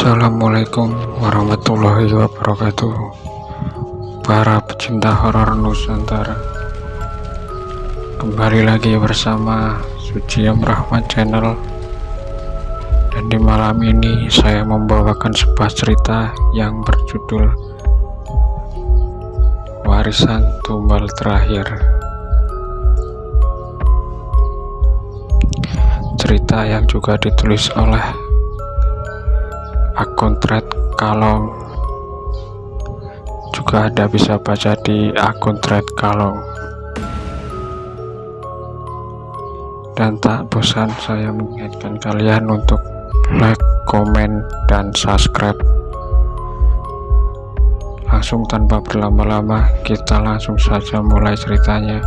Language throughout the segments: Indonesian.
Assalamualaikum warahmatullahi wabarakatuh. Para pecinta horor Nusantara, kembali lagi bersama Suciam Rahmat Channel. Dan di malam ini saya membawakan sebuah cerita yang berjudul Warisan Tumbal Terakhir. Cerita yang juga ditulis oleh akun thread Kalong, juga Anda bisa baca di akun thread Kalong. Dan tak bosan saya mengingatkan kalian untuk like, komen, dan subscribe. Langsung tanpa berlama-lama, kita langsung saja mulai ceritanya.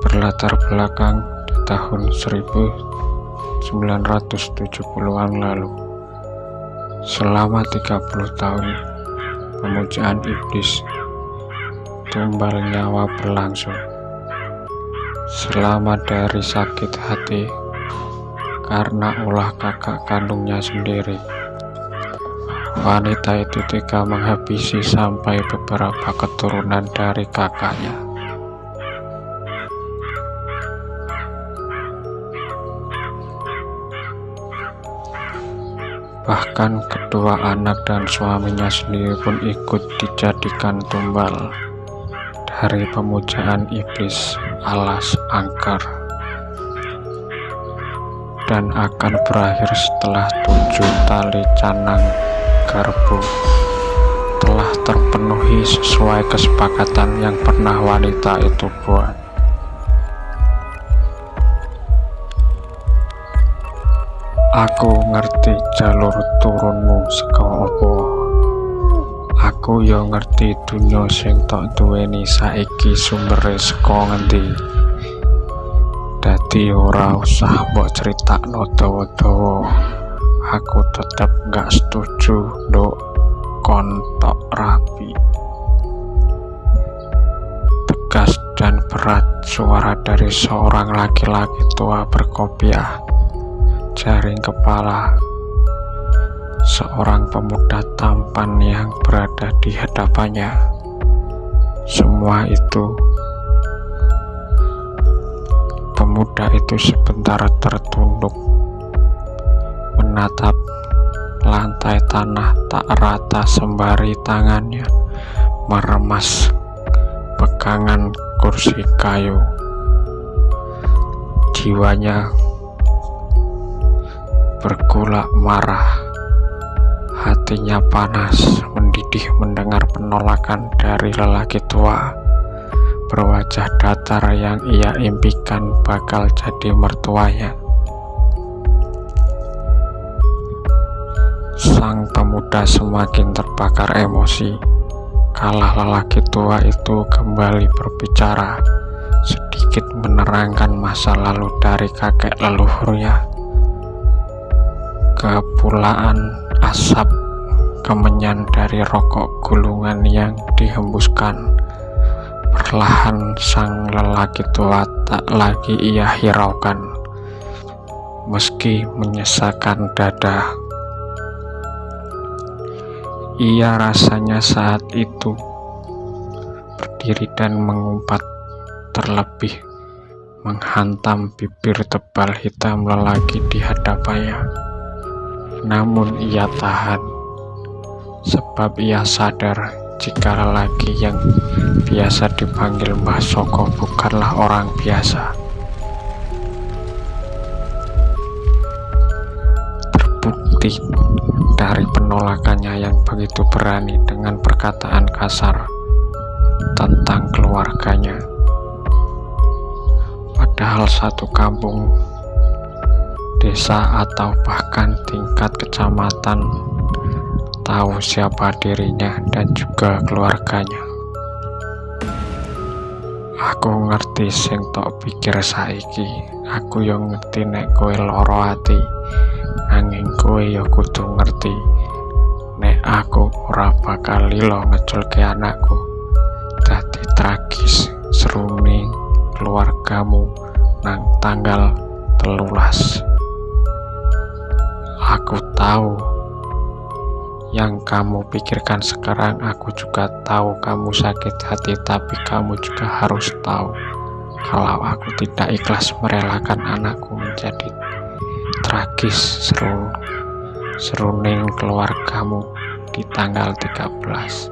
Berlatar belakang tahun 1970-an lalu. Selama 30 tahun pemujaan iblis tumbal nyawa berlangsung. Selama dari sakit hati karena ulah kakak kandungnya sendiri, wanita itu tega menghabisi sampai beberapa keturunan dari kakaknya. Bahkan kedua anak dan suaminya sendiri pun ikut dijadikan tumbal dari pemujaan iblis alas angker, dan akan berakhir setelah 7 tali canang garpu telah terpenuhi sesuai kesepakatan yang pernah wanita itu buat. Aku ngerti jalur turunmu saka opo. Aku yo ngerti dunya sing tok duweni saiki sumbere saka ngendi. Dadi ora usah mbok critakno dawa-dawa. Aku tetep gak setuju nduk kontok rapi. Tegas dan berat suara dari seorang laki-laki tua berkopiah jaring kepala seorang pemuda tampan yang berada di hadapannya. Semua itu, pemuda itu sebentar tertunduk menatap lantai tanah tak rata sembari tangannya meremas pegangan kursi kayu. Jiwanya bergolak marah, hatinya panas mendidih mendengar penolakan dari lelaki tua berwajah datar yang ia impikan bakal jadi mertuanya. Sang pemuda semakin terbakar emosi kala lelaki tua itu kembali berbicara, sedikit menerangkan masa lalu dari kakek leluhurnya. Kepulaan asap kemenyan dari rokok gulungan yang dihembuskan. Perlahan sang lelaki tua tak lagi ia hiraukan, meski menyesakan dada. Ia rasanya saat itu berdiri dan mengumpat, terlebih menghantam bibir tebal hitam lelaki di hadapannya. Namun ia tahan, sebab ia sadar jika lelaki yang biasa dipanggil Mbah Soko bukanlah orang biasa. Terbukti dari penolakannya yang begitu berani dengan perkataan kasar tentang keluarganya. Padahal satu kampung, desa, atau bahkan tingkat kecamatan tahu siapa dirinya dan juga keluarganya. Aku ngerti sing tok pikir saiki. Aku yo ngerti nek kowe loro ati, nanging kowe yo kudu ngerti nek aku ora bakal lilo ngeculke anakku. Dadi tragis seruni keluargamu nang tanggal 13. Aku tahu yang kamu pikirkan sekarang. Aku juga tahu kamu sakit hati, tapi kamu juga harus tahu kalau aku tidak ikhlas merelakan anakku menjadi tragis seruning keluargamu di tanggal 13.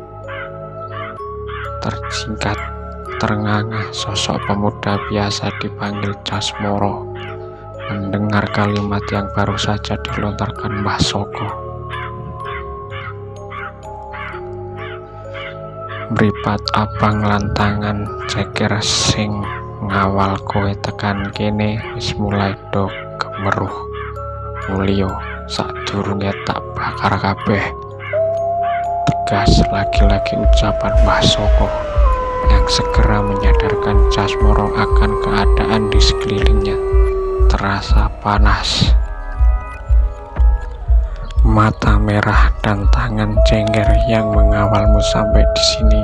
Tersingkat terengah sosok pemuda biasa dipanggil Jasmoro mendengar kalimat yang baru saja dilontarkan Mbah Soko. Mripat abang lantangan ceker sing ngawal kowe tekan kene wis mulai do gemeruh mulya sadurunge tak bakar kabeh. Tegas lagi-lagi ucapan Mbah Soko yang segera menyadarkan Jasmoro akan keadaan di sekelilingnya terasa panas. Mata merah dan tangan cengger yang mengawalmu sampai di sini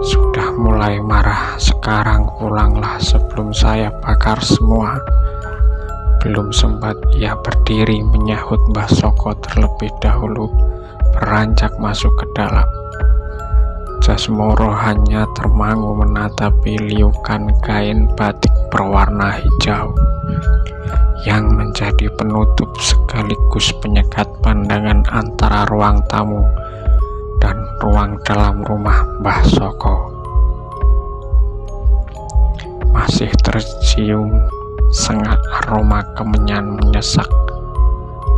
sudah mulai marah. Sekarang pulanglah sebelum saya bakar semua. Belum sempat ia berdiri menyahut Mbah Soko terlebih dahulu beranjak masuk ke dalam. Jasmoro hanya termangu menatapi liukan kain batik berwarna hijau yang menjadi penutup sekaligus penyekat pandangan antara ruang tamu dan ruang dalam rumah Mbah Soko. Masih tercium sengat aroma kemenyan menyesak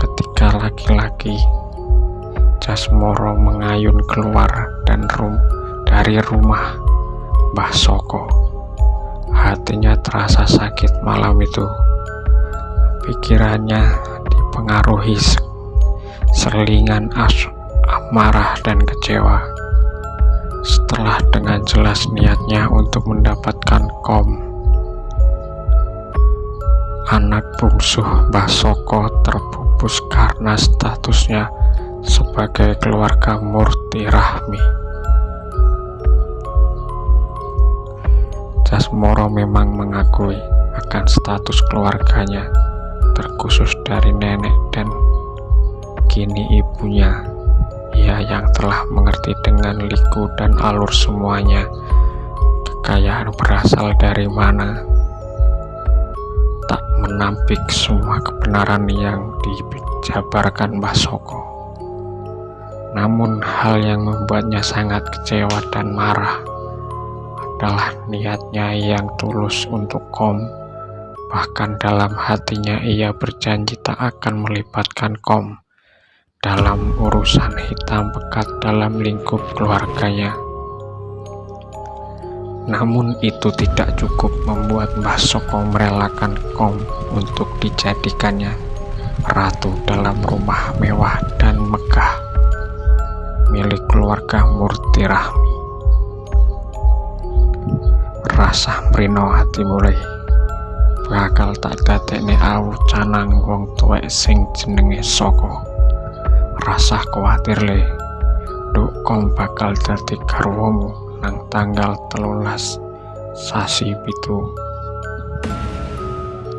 ketika laki-laki Jasmoro mengayun keluar dari rumah Mbah Soko. Hatinya terasa sakit malam itu. Pikirannya dipengaruhi selingan amarah dan kecewa. Setelah dengan jelas niatnya untuk mendapatkan anak bungsu Mbah Soko terpupus karena statusnya sebagai keluarga murti rahmi. Jasmoro memang mengakui akan status keluarganya terkhusus dari nenek dan kini ibunya. Ia yang telah mengerti dengan liku dan alur semuanya, kekayaan berasal dari mana, tak menampik semua kebenaran yang dijabarkan Mbah Soko. Namun hal yang membuatnya sangat kecewa dan marah adalah niatnya yang tulus untuk Bahkan dalam hatinya ia berjanji tak akan melibatkan dalam urusan hitam pekat dalam lingkup keluarganya. Namun itu tidak cukup membuat Mbah Soko merelakan untuk dijadikannya ratu dalam rumah mewah dan megah milik keluarga murti rahmi. Rasa mrino hati mulai bakal tak dadekne awu canang wong tuwek sing jenenge Soko. Rasa kuwatir le nduk bakal dadi garwamu nang tanggal 13 sasi pitu.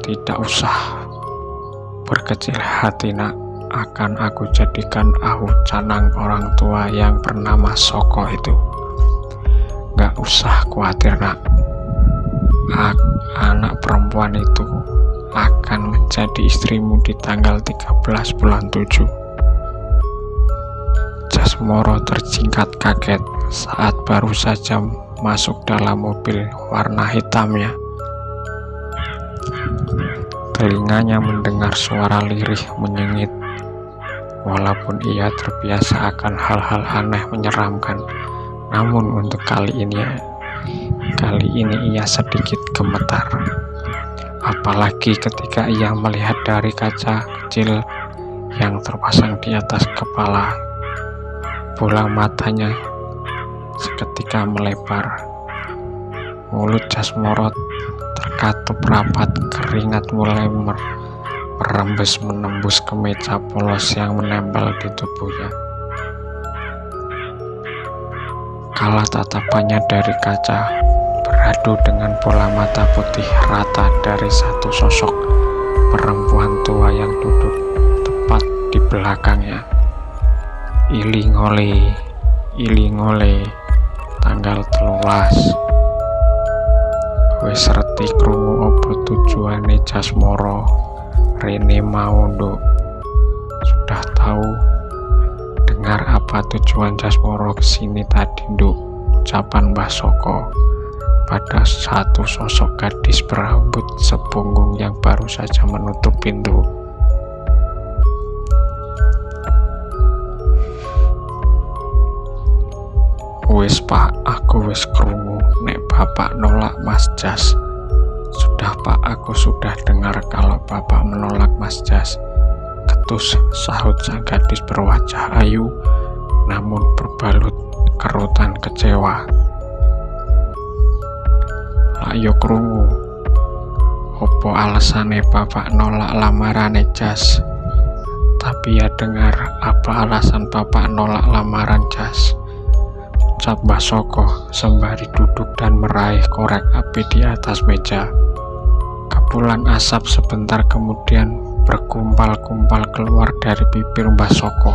Tidak usah berkecil hati nak, akan aku jadikan awu canang orang tua yang bernama Soko itu. Gak usah khawatir nak, anak perempuan itu akan menjadi istrimu di tanggal 13 bulan 7. Jasmoro tersingkat kaget saat baru saja masuk dalam mobil warna hitamnya. Telinganya mendengar suara lirih menyengit. Walaupun ia terbiasa akan hal-hal aneh menyeramkan, namun untuk kali ini ia sedikit gemetar. Apalagi ketika ia melihat dari kaca kecil yang terpasang di atas kepala. Bola matanya seketika melebar. Mulut Jasmoro terkatup rapat, keringat mulai merembes menembus kemeja polos yang menempel di tubuhnya. Kala tatapannya dari kaca beradu dengan bola mata putih rata dari satu sosok perempuan tua yang duduk tepat di belakangnya. Iling ole, tanggal 13. Wis reti krungu apa tujuane Jasmara rene mau, Nduk? Sudah tahu dengar apa tujuan Jasmara kesini tadi, Nduk? Ucapan Mbah Soko pada satu sosok gadis berambut sepunggung yang baru saja menutup pintu. Wis Pak, aku wis krungu nek Bapak nolak Mas Jas. Sudah Pak, aku sudah dengar kalau Bapak menolak Mas Jas. Ketus, sahut sang gadis berwajah ayu namun berbalut kerutan kecewa. Ayo krungu, opo alesane Bapak nolak lamarane Jas? Tapi ya dengar apa alasan Bapak nolak lamaran Jas? Ucap Mbah Soko sembari duduk dan meraih korek api di atas meja. Kepulan asap sebentar kemudian berkumpal-kumpal keluar dari bibir Mbah Soko.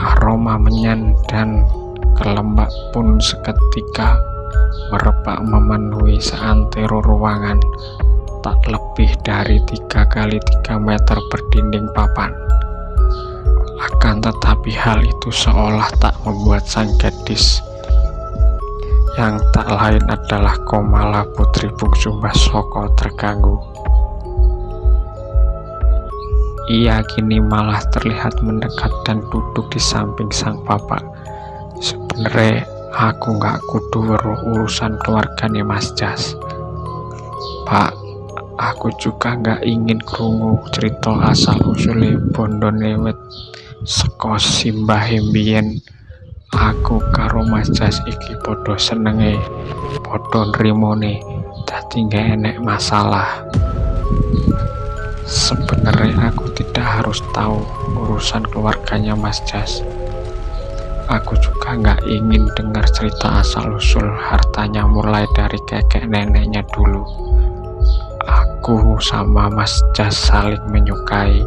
Aroma menyan dan kelembak pun seketika merebak memenuhi seantero ruangan tak lebih dari 3x3 meter berdinding papan. Akan tetapi hal itu seolah tak membuat sang gadis yang tak lain adalah Komala putri bungsu Mbah Soko terganggu. Ia kini malah terlihat mendekat dan duduk di samping sang bapak. Sebenarnya aku nggak kudu weruh urusan keluarganya Mas Jas. Pak, aku juga nggak ingin krungu cerita asal usule bondone wit saka simbahe mbiyen. Aku karo Mas Jas iki padha senenge, padha nrimone, dadi nggak enek masalah. Sebenarnya aku tidak harus tahu urusan keluarganya Mas Jas. Aku juga nggak ingin dengar cerita asal-usul hartanya mulai dari kakek neneknya dulu. Aku sama Mas Jas saling menyukai,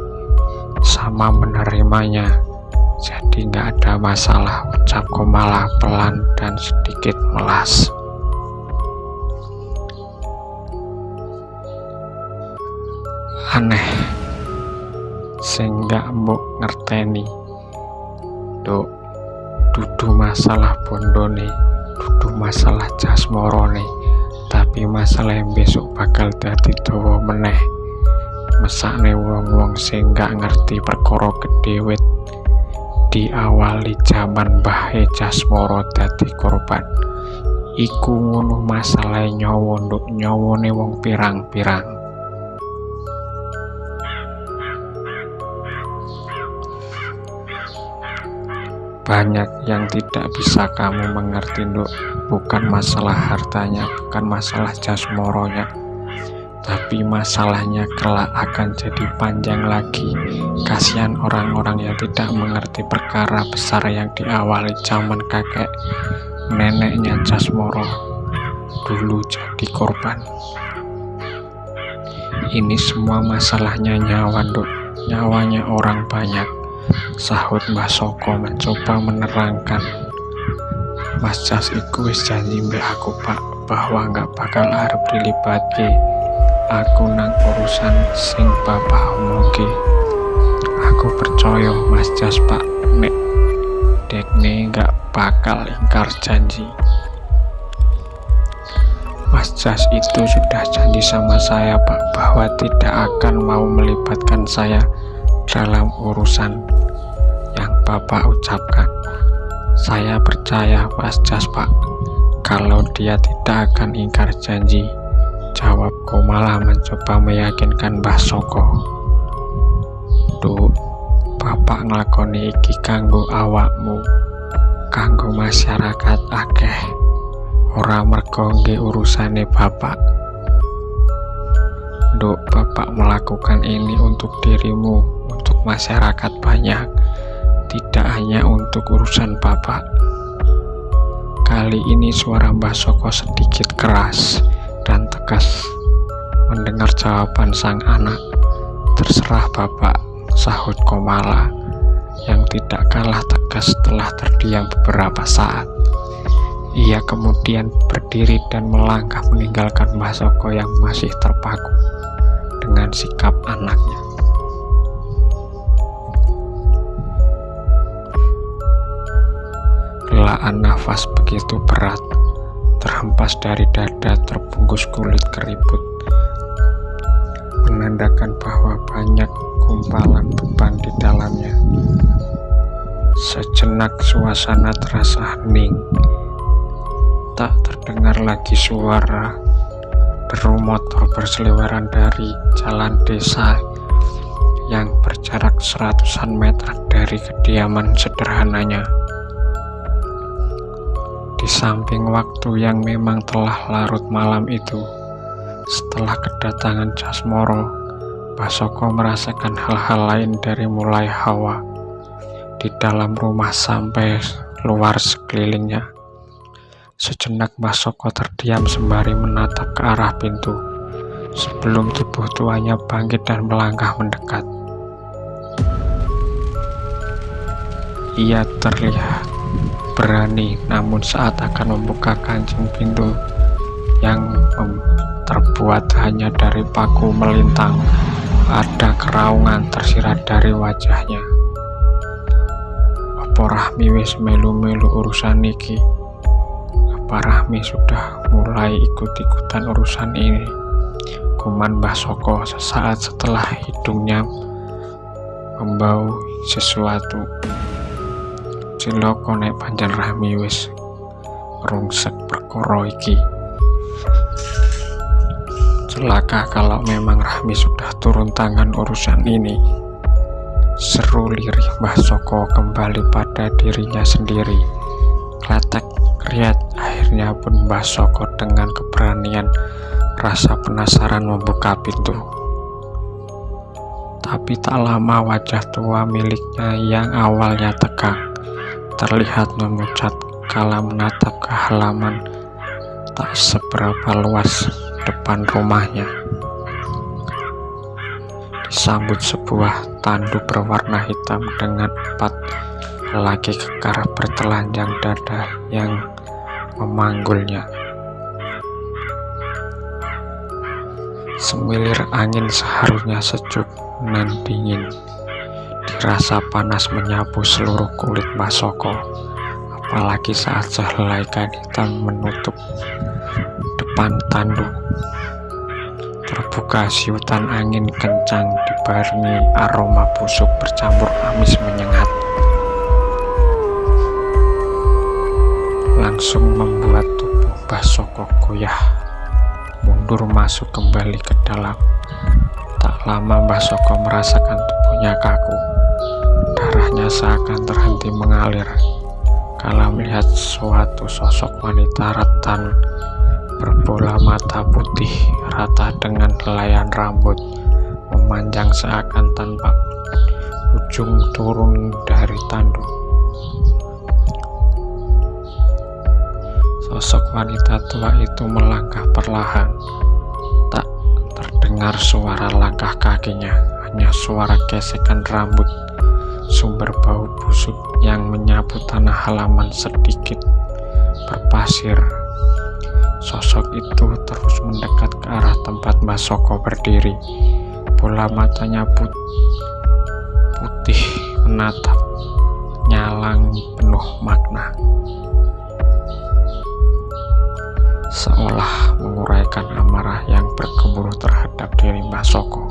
sama menerimanya, jadi nggak ada masalah, ucap Komala pelan dan sedikit melas. Aneh, sing gak mbok ngerteni, Duk, dudu masalah bondone, dudu masalah Jasmarane, tapi masalah yang besok bakal dadi dawa meneh. Mesakne wong-wong sing gak ngerti perkara gedhe wit diawali jaman Mbahe Jasmara dadi korban. Iku ngono masalahe nyawa, Nduk, nyawane wong pirang-pirang. Banyak yang tidak bisa kamu mengerti, Nduk. Bukan masalah hartanya, bukan masalah Jasmaranya, tapi masalahnya kelak akan jadi panjang lagi. Kasihan orang-orang yang tidak mengerti perkara besar yang diawali zaman kakek neneknya Jasmara dulu jadi korban. Ini semua masalahnya nyawa, Nduk, nyawanya orang banyak, sahut Mbah Soko mencoba menerangkan. Mas Jas iku wis janji mbek aku, Pak, bahwa nggak bakal arep dilibatke aku nang urusan sing bapak omongke. Aku percaya Mas Jas, Pak, nek dekne nggak bakal ingkar janji. Mas Jas itu sudah janji sama saya, Pak, bahwa tidak akan mau melibatkan saya dalam urusan yang Bapak ucapkan. Saya percaya Mas Jas, Pak, kalau dia tidak akan ingkar janji, jawab Komala mencoba meyakinkan Mbah Soko. Duh, Bapak nglakoni iki kanggo awakmu, kanggo masyarakat akeh, ora mergo nggih urusane Bapak. Duh, Bapak melakukan ini untuk dirimu, untuk masyarakat banyak, tidak hanya untuk urusan Bapak. Kali ini suara Mbah Soko sedikit keras dan tegas. Mendengar jawaban sang anak, "Terserah Bapak," sahut Komala yang tidak kalah tegas setelah terdiam beberapa saat. Ia kemudian berdiri dan melangkah meninggalkan Mbah Soko yang masih terpaku dengan sikap anaknya. Helaan nafas begitu berat terhempas dari dada terbungkus kulit keriput, menandakan bahwa banyak gumpalan beban di dalamnya. Sejenak suasana terasa hening. Tak terdengar lagi suara deru motor berseliweran dari jalan desa yang berjarak seratusan meter dari kediaman sederhananya. Di samping waktu yang memang telah larut malam itu, setelah kedatangan Jasmoro, Mbah Soko merasakan hal-hal lain dari mulai hawa di dalam rumah sampai luar sekelilingnya. Sejenak Mbah Soko terdiam sembari menatap ke arah pintu, sebelum tubuh tuanya bangkit dan melangkah mendekat. Ia terlihat berani, namun saat akan membuka kancing pintu yang terbuat hanya dari paku melintang, ada keraungan tersirat dari wajahnya. "Apa Rahmi wis melu-melu urusan iki? Apa Rahmi sudah mulai ikut-ikutan urusan ini?" Kuman Mbah Soko sesaat setelah hidungnya membau sesuatu. "Cilaka nek pancen Rahmi wis ngrungsek perkara iki. Celaka kalau memang Rahmi sudah turun tangan urusan ini," seru lirih Mbah Soko kembali pada dirinya sendiri. Kletek kriat, akhirnya pun Mbah Soko dengan keberanian rasa penasaran membuka pintu. Tapi tak lama wajah tua miliknya yang awalnya tegang terlihat memucat kala menatap ke halaman tak seberapa luas depan rumahnya. Disambut sebuah tandu berwarna hitam dengan 4 lelaki kekar bertelanjang dada yang memanggulnya. Semilir angin seharusnya sejuk nan dingin dirasa panas menyapu seluruh kulit Mbah Soko, apalagi saat sehelai kain hitam menutup depan tandu. Terbuka siutan angin kencang dibarengi aroma busuk bercampur amis menyengat, langsung membuat tubuh Mbah Soko goyah mundur masuk kembali ke dalam. Tak lama Mbah Soko merasakan tubuhnya kaku. Darahnya seakan terhenti mengalir kala melihat suatu sosok wanita rentan berbola mata putih rata dengan helaian rambut memanjang seakan tanpa ujung turun dari tandu. Sosok wanita tua itu melangkah perlahan. Tak terdengar suara langkah kakinya, hanya suara gesekan rambut. Sumber bau busuk yang menyapu tanah halaman sedikit berpasir. Sosok itu terus mendekat ke arah tempat Mbah Soko berdiri. Bola matanya putih menatap, nyalang penuh makna, seolah menguraikan amarah yang bergemuruh terhadap diri Mbah Soko.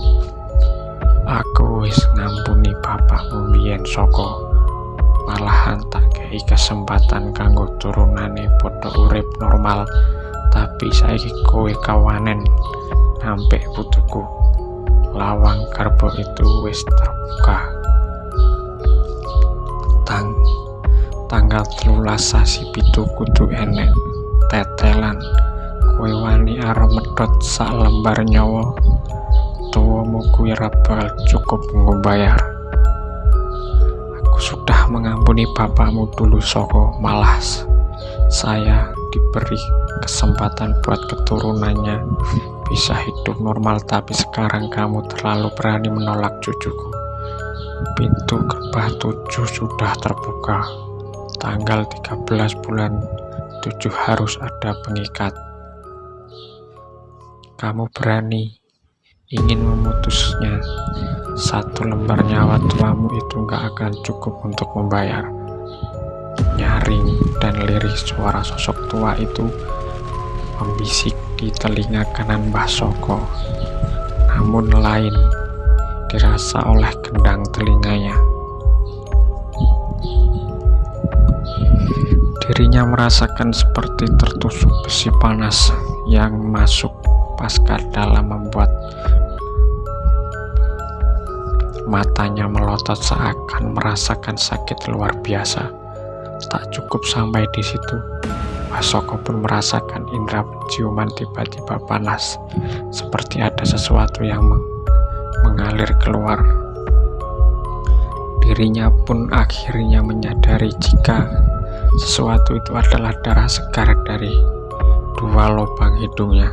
"Aku wis ngampuni bapakmu mbiyen Soko, malahan tak kei kesempatan kanggo turunane padha urip normal, tapi saiki kowe kawanen nampik putuku. Lawang karbo itu wis terbuka. Tanggal 13 sasi 7 kudu enek tetelan. Kowe wani arep medhot sak lembar nyawa, tuwamu kuwi ra bakal cukup ngombayar. Aku sudah mengampuni bapakmu dulu Soko, malah saya diberi kesempatan buat keturunannya bisa hidup normal, tapi sekarang kamu terlalu berani menolak cucuku. Pintu gerbang 7 sudah terbuka. Tanggal 13 bulan 7 harus ada pengikat. Kamu berani ingin memutusnya. 1 lembar nyawa tuamu itu gak akan cukup untuk membayar. Nyaring dan lirih suara sosok tua itu membisik di telinga kanan Mbah Soko, namun lain dirasa oleh gendang telinganya. Dirinya merasakan seperti tertusuk besi panas yang masuk pasca dalam, membuat matanya melotot seakan merasakan sakit luar biasa. Tak cukup sampai di situ, Mbah Soko pun merasakan indera penciuman tiba-tiba panas, seperti ada sesuatu yang mengalir keluar. Dirinya pun akhirnya menyadari jika sesuatu itu adalah darah segar dari 2 lubang hidungnya.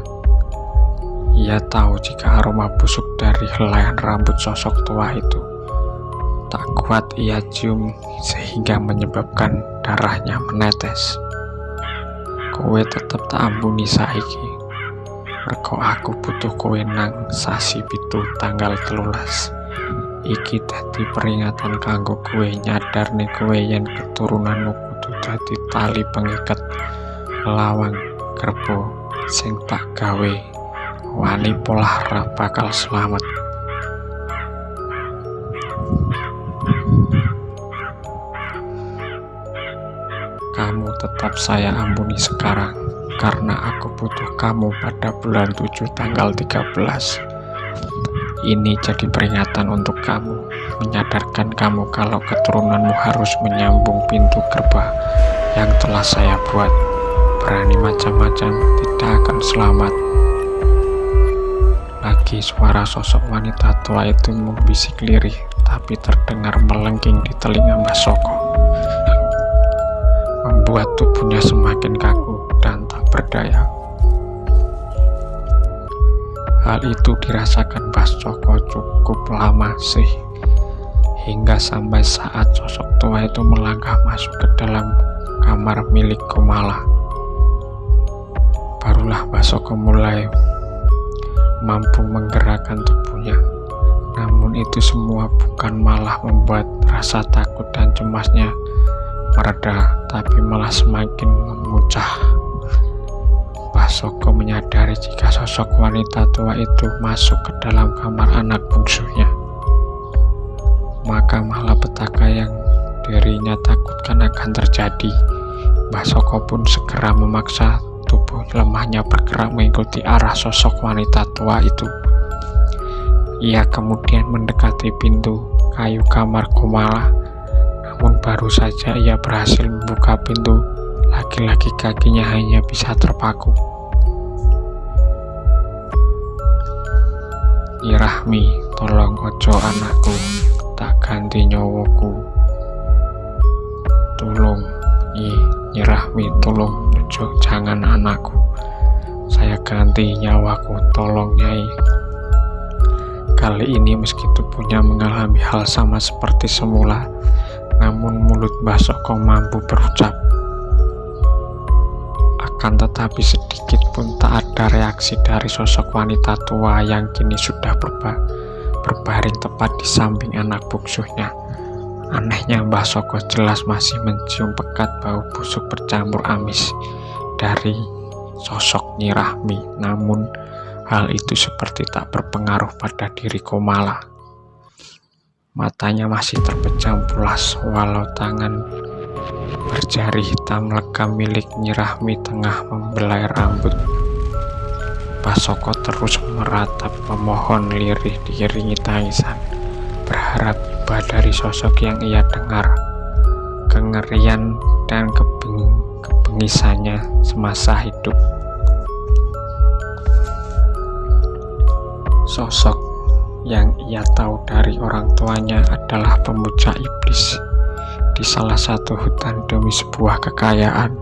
Ia tahu jika aroma busuk dari helaian rambut sosok tua itu tak kuat ia cium sehingga menyebabkan darahnya menetes. Kowe tetep tak ambuni saiki, mergo aku butuh kowe nang sasi 7 tanggal 13. Iki dadi peringatan kanggo kowe, nyadarne kowe yen keturunanmu kudu dadi tali pengikat lawang gerbo sing tak gawe wani polah ra bakal selamat. Kamu tetap saya ampuni sekarang, karena aku butuh kamu pada bulan 7 tanggal 13. Ini jadi peringatan untuk kamu, menyadarkan kamu kalau keturunanmu harus menyambung pintu gerbang yang telah saya buat. Berani macam-macam, tidak akan selamat. Lagi suara sosok wanita tua itu membisik lirih, tapi terdengar melengking di telinga Mbah Soko, membuat tubuhnya semakin kaku dan tak berdaya. Hal itu dirasakan Mbah Soko cukup lama sih, hingga sampai saat sosok tua itu melangkah masuk ke dalam kamar milik Komala. Barulah Mbah Soko mulai mampu menggerakkan tubuhnya. Namun itu semua bukan malah membuat rasa takut dan cemasnya mereda, tapi malah semakin memuncah. Mbah Soko menyadari jika sosok wanita tua itu masuk ke dalam kamar anak bungsunya, maka malapetaka yang dirinya takutkan akan terjadi. Mbah Soko pun segera memaksa tubuh lemahnya bergerak mengikuti arah sosok wanita tua itu. Ia kemudian mendekati pintu kayu kamar Komala. Namun baru saja ia berhasil membuka pintu, lagi-lagi kakinya hanya bisa terpaku. Nyi Rahmi, tolong ojo anakku, tak ganti nyawaku. Tolong, Nyi Rahmi, tolong ojo, jangan anakku. Saya ganti nyawaku, tolong Nyai. Kali ini meski tubuhnya mengalami hal sama seperti semula, namun mulut Mbah Soko mampu berucap. Akan tetapi sedikit pun tak ada reaksi dari sosok wanita tua yang kini sudah berbaring tepat di samping anak bungsunya. Anehnya Mbah Soko jelas masih mencium pekat bau busuk bercampur amis dari sosok Nyi Rahmi, namun hal itu seperti tak berpengaruh pada diri Komala. Matanya masih terpejam pulas, walau tangan berjari hitam legam milik Nyi Rahmi tengah membelai rambut. Mbah Soko terus meratap memohon lirih diiringi tangisan, berharap iba dari sosok yang ia dengar. Kengerian dan kebengisannya semasa hidup. Sosok yang ia tahu dari orang tuanya adalah pemuja iblis di salah satu hutan demi sebuah kekayaan.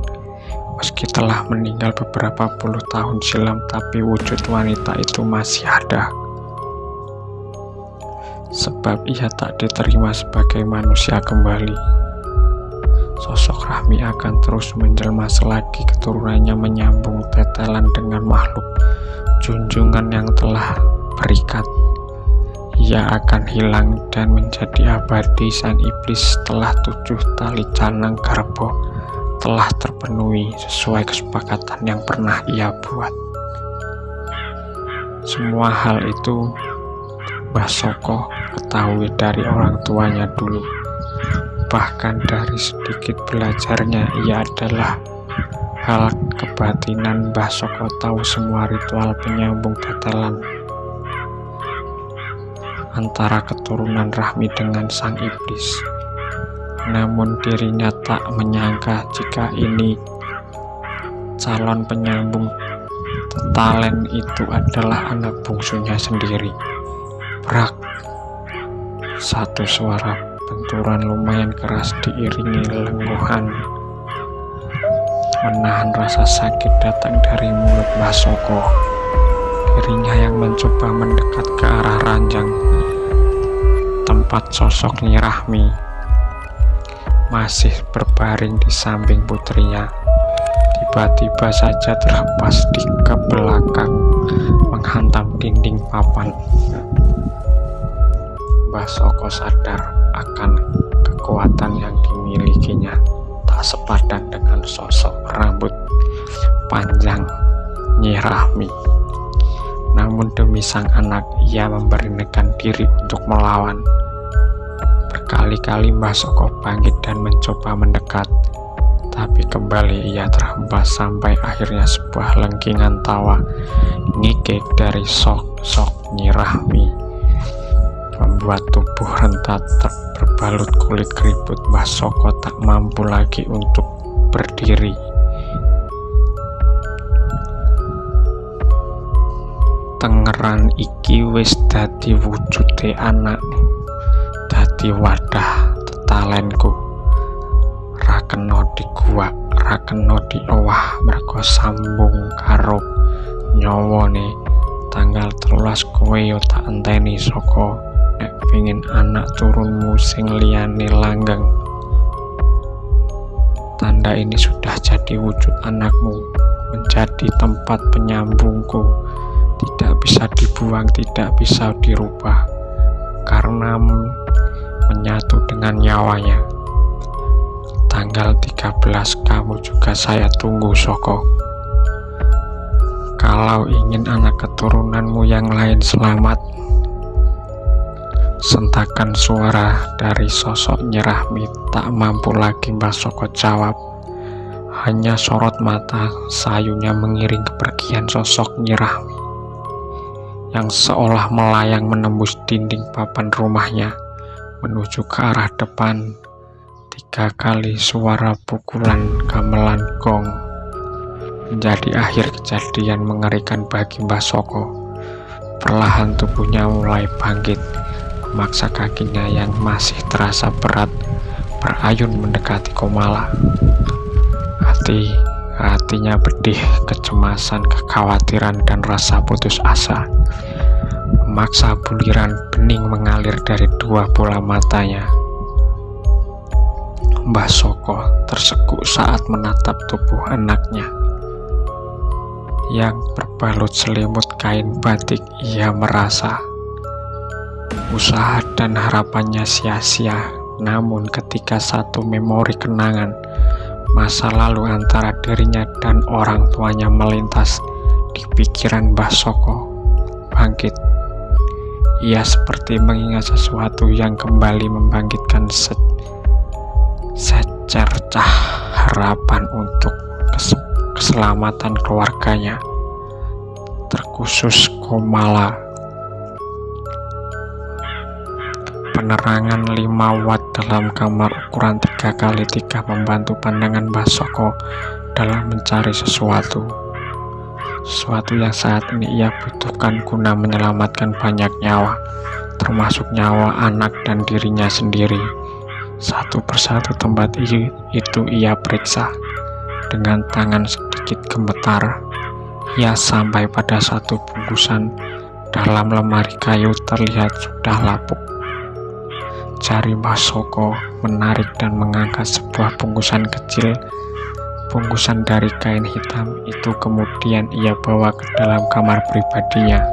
Meski telah meninggal beberapa puluh tahun silam, tapi wujud wanita itu masih ada. Sebab ia tak diterima sebagai manusia kembali. Sosok Rahmi akan terus menjelma selagi keturunannya menyambung tetelan dengan makhluk junjungan yang telah berikat. Ia akan hilang dan menjadi abadi. Sang iblis setelah 7 tali canang garbo telah terpenuhi sesuai kesepakatan yang pernah ia buat. Semua hal itu Mbah Soko ketahui dari orang tuanya dulu. Bahkan dari sedikit belajarnya ia adalah hal kebatinan. Mbah Soko tahu semua ritual penyambung tetelan antara keturunan Rahmi dengan sang iblis. Namun dirinya tak menyangka jika ini calon penyambung tetalen itu adalah anak bungsunya sendiri. Brak! Satu suara benturan lumayan keras diiringi lengguhan menahan rasa sakit datang dari mulut Mbah Soko. Dirinya yang mencoba mendekat ke arah ranjang tempat sosok Nyi Rahmi masih berbaring di samping putrinya. Tiba-tiba saja terhempas di ke belakang menghantam dinding papan. Mbah Soko sadar akan kekuatan yang dimilikinya tak sepadan dengan sosok rambut panjang Nyi Rahmi. Namun demi sang anak, ia memberanikan diri untuk melawan. Berkali-kali Mbah Soko bangkit dan mencoba mendekat, tapi kembali ia terhempas sampai akhirnya sebuah lengkingan tawa ngikik dari sosok Nyi Rahmi membuat tubuh rentat berbalut kulit keriput. Mbah Soko tak mampu lagi untuk berdiri. Tengeran iki wis dadi wujude anakmu, dadi wadah tetalenku. Ra kena diguwak, ra kena diowah, mergo sambung karo nyawane. Tanggal 13 kowe yo tak enteni saka nek pengin anak turunmu sing liyane langgeng. Tanda ini sudah jadi wujud anakmu, menjadi tempat penyambungku. Tidak bisa dibuang, tidak bisa dirubah, karena menyatu dengan nyawanya. Tanggal 13 kamu juga saya tunggu Soko. Kalau ingin anak keturunanmu yang lain selamat. Sentakan suara dari sosok Nyi Rahmi tak mampu lagi Mbah Soko jawab. Hanya sorot mata sayunya mengiring kepergian sosok Nyi Rahmi yang seolah melayang menembus dinding papan rumahnya menuju ke arah depan. 3 kali suara pukulan gamelan gong menjadi akhir kejadian mengerikan bagi Mbah Soko. Perlahan tubuhnya mulai bangkit, memaksa kakinya yang masih terasa berat berayun mendekati Komala. Hatinya pedih, kecemasan, kekhawatiran, dan rasa putus asa memaksa buliran bening mengalir dari 2 bola matanya. Mbah Soko tersekuk saat menatap tubuh anaknya yang berbalut selimut kain batik. Ia merasa usaha dan harapannya sia-sia. Namun ketika satu memori kenangan masa lalu antara dirinya dan orang tuanya melintas di pikiran Mbah Soko, bangkit. Ia seperti mengingat sesuatu yang kembali membangkitkan secercah harapan untuk keselamatan keluarganya, terkhusus Komala. Penerangan 5 watt dalam kamar ukuran 3x3 membantu pandangan Mbah Soko dalam mencari sesuatu yang saat ini ia butuhkan guna menyelamatkan banyak nyawa, termasuk nyawa anak dan dirinya sendiri. Satu persatu tempat itu ia periksa, dengan tangan sedikit gemetar. Ia sampai pada satu bungkusan dalam lemari kayu terlihat sudah lapuk. Jari Mbah Soko menarik dan mengangkat sebuah bungkusan kecil. Bungkusan dari kain hitam itu kemudian ia bawa ke dalam kamar pribadinya.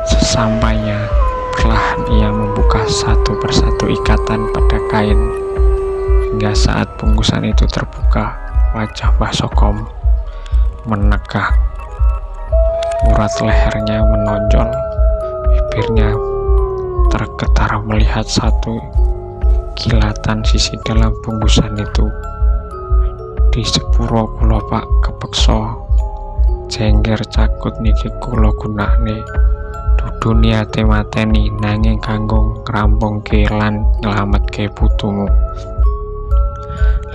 Sesampainya, perlahan ia membuka satu persatu ikatan pada kain. Hingga saat bungkusan itu terbuka, wajah Mbah Soko menegak. Urat lehernya menonjol, bibirnya tergetar melihat satu kilatan sisi dalam bungkusan itu. Di sepuro kula Pak kepeksa jengger cakut niki kula gunakne dudu niate mateni nanging kanggo ngrampungke lan nyelametke putumu.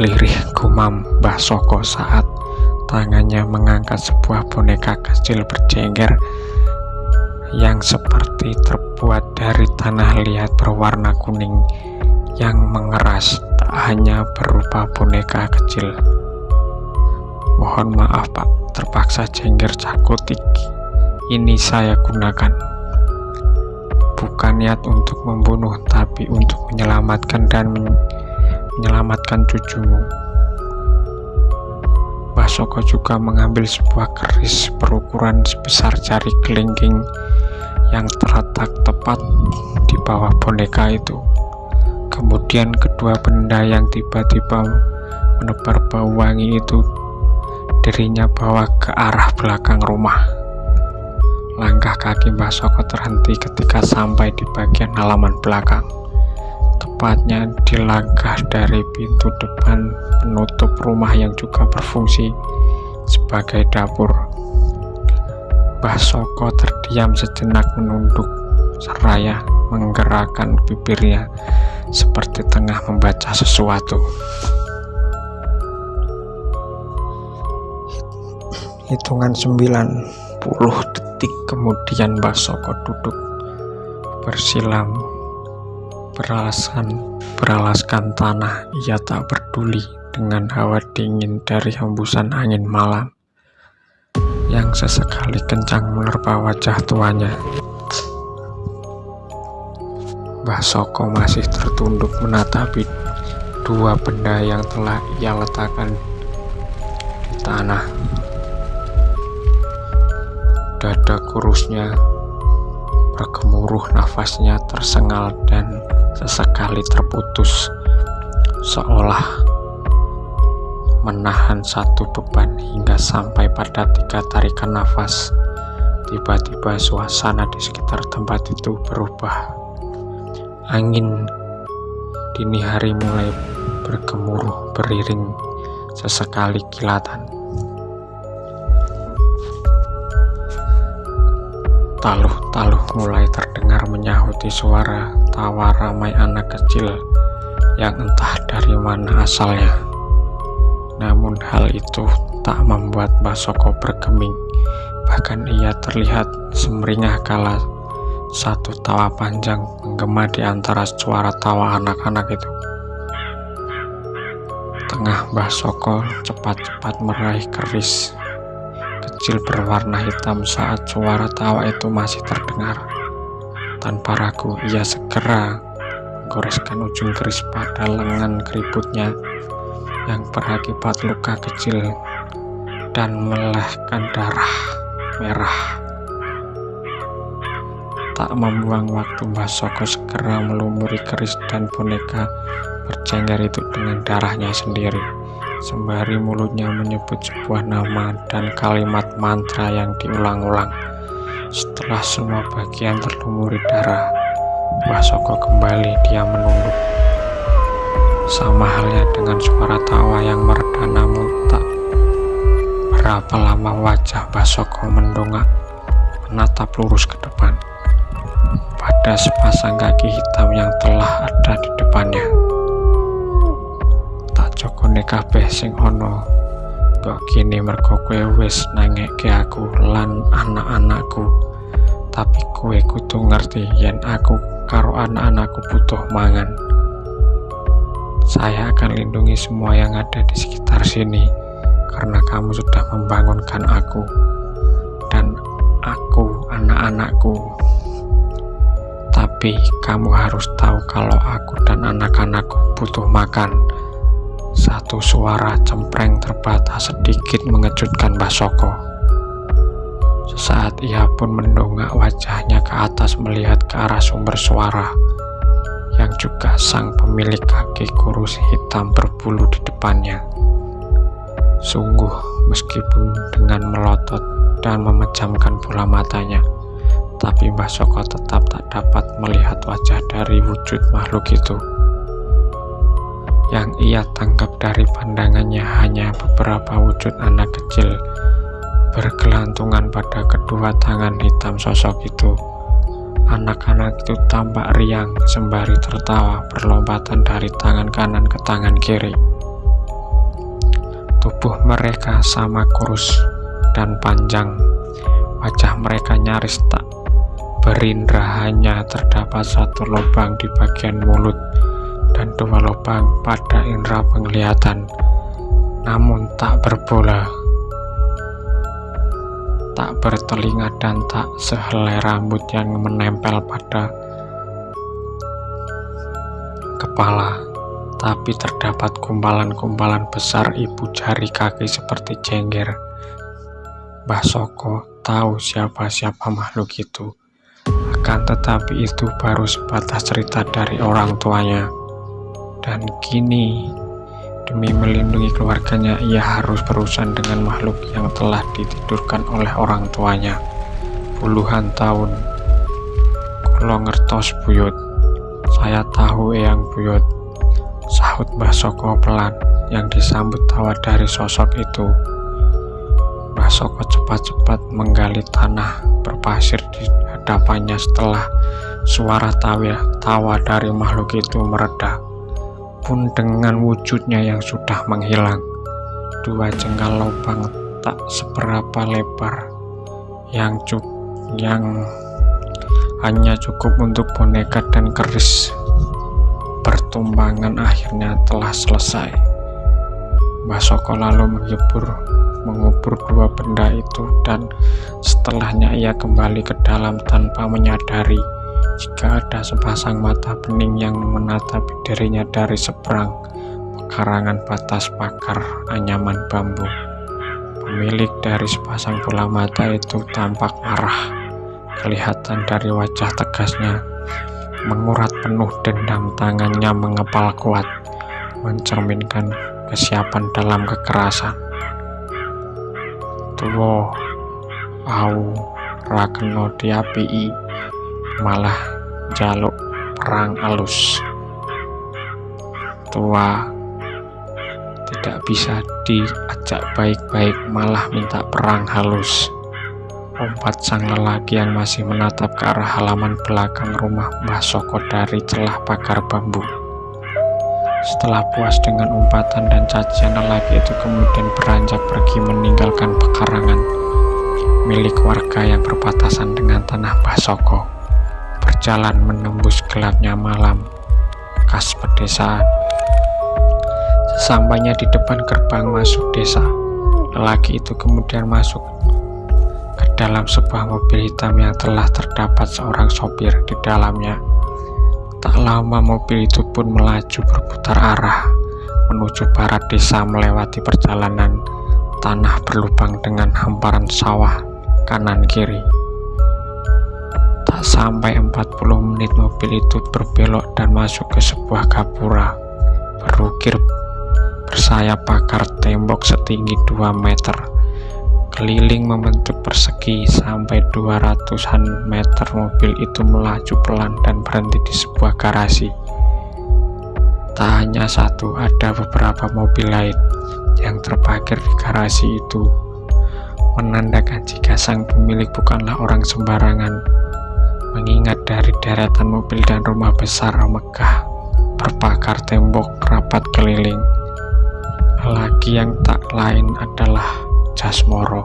Lirih gumam Mbah Soko saat tangannya mengangkat sebuah boneka kecil berjengger yang seperti terbuat dari tanah liat berwarna kuning yang mengeras, tak hanya berupa boneka kecil. Mohon maaf Pak, terpaksa jengger cakutik ini saya gunakan. Bukan niat untuk membunuh, tapi untuk menyelamatkan dan menyelamatkan cucumu. Mbah Soko juga mengambil sebuah keris berukuran sebesar jari kelingking yang terletak tepat di bawah boneka itu. Kemudian kedua benda yang tiba-tiba menebar bau wangi itu dirinya bawa ke arah belakang rumah. Langkah kaki Mbah Soko terhenti ketika sampai di bagian halaman belakang, tepatnya di langkah dari pintu depan penutup rumah yang juga berfungsi sebagai dapur. Mbah Soko terdiam sejenak menunduk seraya menggerakkan bibirnya seperti tengah membaca sesuatu. Hitungan 90 detik kemudian Mbah Soko duduk bersilam beralaskan tanah. Ia tak peduli dengan hawa dingin dari hembusan angin malam yang sesekali kencang menerpa wajah tuanya. Mbah Soko masih tertunduk menatapi dua benda yang telah ia letakkan di tanah. Dada kurusnya bergemuruh, nafasnya tersengal dan sesekali terputus, seolah menahan satu beban hingga sampai pada 3 tarikan nafas. Tiba-tiba suasana di sekitar tempat itu berubah. Angin dini hari mulai bergemuruh beriring sesekali kilatan. Taluh-taluh mulai terdengar menyahuti suara tawa ramai anak kecil yang entah dari mana asalnya. Namun hal itu tak membuat Mbah Soko bergeming. Bahkan ia terlihat semeringah kala satu tawa panjang menggema di antara suara tawa anak-anak itu. Tengah Mbah Soko cepat-cepat meraih keris kecil berwarna hitam saat suara tawa itu masih terdengar. Tanpa ragu ia segera menggoreskan ujung keris pada lengan keriputnya yang berakibat luka kecil dan melelehkan darah merah. Tak membuang waktu, Mbah Soko segera melumuri keris dan boneka berjengger itu dengan darahnya sendiri, sembari mulutnya menyebut sebuah nama dan kalimat mantra yang diulang-ulang. Setelah semua bagian terlumuri darah, Mbah Soko kembali diam menunduk. Sama halnya dengan suara tawa yang mereda, namun tak berapa lama wajah Mbah Soko mendongak menatap lurus ke depan pada sepasang kaki hitam yang telah ada di depannya. Tak jokone kabeh sing ono, kok kini mergo kowe wis nangekke aku lan anak-anakku, tapi kowe kudu ngerti yen aku karo anak-anakku butuh mangan. Saya akan lindungi semua yang ada di sekitar sini, karena kamu sudah membangunkan aku dan aku, anak-anakku. Tapi kamu harus tahu kalau aku dan anak-anakku butuh makan. Satu suara cempreng terbatas sedikit mengejutkan Mbah Soko. Sesaat ia pun mendongak wajahnya ke atas melihat ke arah sumber suara, yang juga sang pemilik kaki kurus hitam berbulu di depannya. Sungguh, meskipun dengan melotot dan memejamkan bola matanya, tapi Mbah Soko tetap tak dapat melihat wajah dari wujud makhluk itu. Yang ia tangkap dari pandangannya hanya beberapa wujud anak kecil bergelantungan pada kedua tangan hitam sosok itu. Anak-anak itu tampak riang sembari tertawa berlompatan dari tangan kanan ke tangan kiri. Tubuh mereka sama kurus dan panjang. Wajah mereka nyaris tak berindra, hanya terdapat satu lubang di bagian mulut dan dua lubang pada indera penglihatan, namun tak berbola, tak bertelinga, dan tak sehelai rambut yang menempel pada kepala. Tapi terdapat gumpalan-gumpalan besar ibu jari kaki seperti jengger. Mbah Soko tahu siapa-siapa makhluk itu, akan tetapi itu baru sebatas cerita dari orang tuanya. Dan kini, demi melindungi keluarganya, ia harus berurusan dengan makhluk yang telah ditidurkan oleh orang tuanya puluhan tahun. "Kulo ngertos buyut, saya tahu eyang buyut," sahut Mbah Soko pelan, yang disambut tawa dari sosok itu. Mbah Soko cepat-cepat menggali tanah berpasir di hadapannya setelah suara tawa dari makhluk itu mereda. Pun dengan wujudnya yang sudah menghilang, dua jengkal lubang tak seberapa lebar yang hanya cukup untuk boneka dan keris pertumbangan akhirnya telah selesai. Mbah Soko lalu mengubur dua benda itu, dan setelahnya ia kembali ke dalam tanpa menyadari jika ada sepasang mata bening yang menatap dirinya dari seberang pekarangan batas pagar anyaman bambu. Pemilik dari sepasang bola mata itu tampak marah, kelihatan dari wajah tegasnya, mengurat penuh dendam, tangannya mengepal kuat, mencerminkan kesiapan dalam kekerasan. "Tuwo au ra kena diapiki, malah jaluk perang alus. Tua tidak bisa diajak baik-baik, malah minta perang halus," umpat sang lelaki yang masih menatap ke arah halaman belakang rumah Mbah Soko dari celah pagar bambu. Setelah puas dengan umpatan dan cacian, lelaki itu kemudian beranjak pergi meninggalkan pekarangan milik warga yang berbatasan dengan tanah Mbah Soko, berjalan menembus gelapnya malam khas pedesaan. Sesampainya di depan gerbang masuk desa, lelaki itu kemudian masuk ke dalam sebuah mobil hitam yang telah terdapat seorang sopir di dalamnya. Tak lama mobil itu pun melaju berputar arah menuju barat desa, melewati perjalanan tanah berlubang dengan hamparan sawah kanan kiri. Tak sampai 40 menit mobil itu berbelok dan masuk ke sebuah gapura berukir bersayap pagar tembok setinggi 2 meter. Keliling membentuk persegi sampai 200-an meter. Mobil itu melaju pelan dan berhenti di sebuah garasi. Tak hanya satu, ada beberapa mobil lain yang terparkir di garasi itu, menandakan jika sang pemilik bukanlah orang sembarangan. Mengingat dari deretan mobil dan rumah besar megah berpagar tembok rapat keliling, lelaki yang tak lain adalah Jasmoro.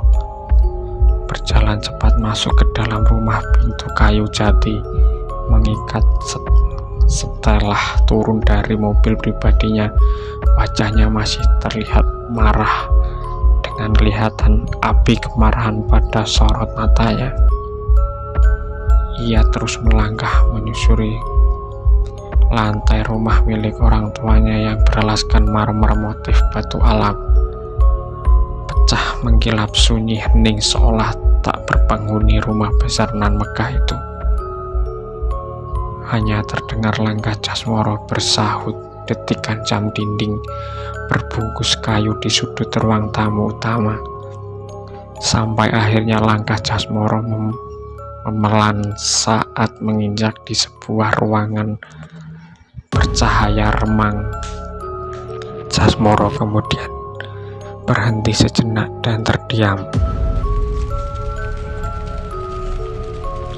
Berjalan cepat masuk ke dalam rumah, pintu kayu jati mengikat. Setelah turun dari mobil pribadinya, wajahnya masih terlihat marah dengan kelihatan api kemarahan pada sorot matanya. Ia terus melangkah menyusuri lantai rumah milik orang tuanya yang beralaskan marmer motif batu alam. Pecah mengkilap sunyi hening seolah tak berpenghuni rumah besar nan megah itu. Hanya terdengar langkah Jasmoro bersahut detikan jam dinding berbungkus kayu di sudut ruang tamu utama. Sampai akhirnya langkah Jasmoro memelan saat menginjak di sebuah ruangan bercahaya remang. Jasmoro kemudian berhenti sejenak dan terdiam.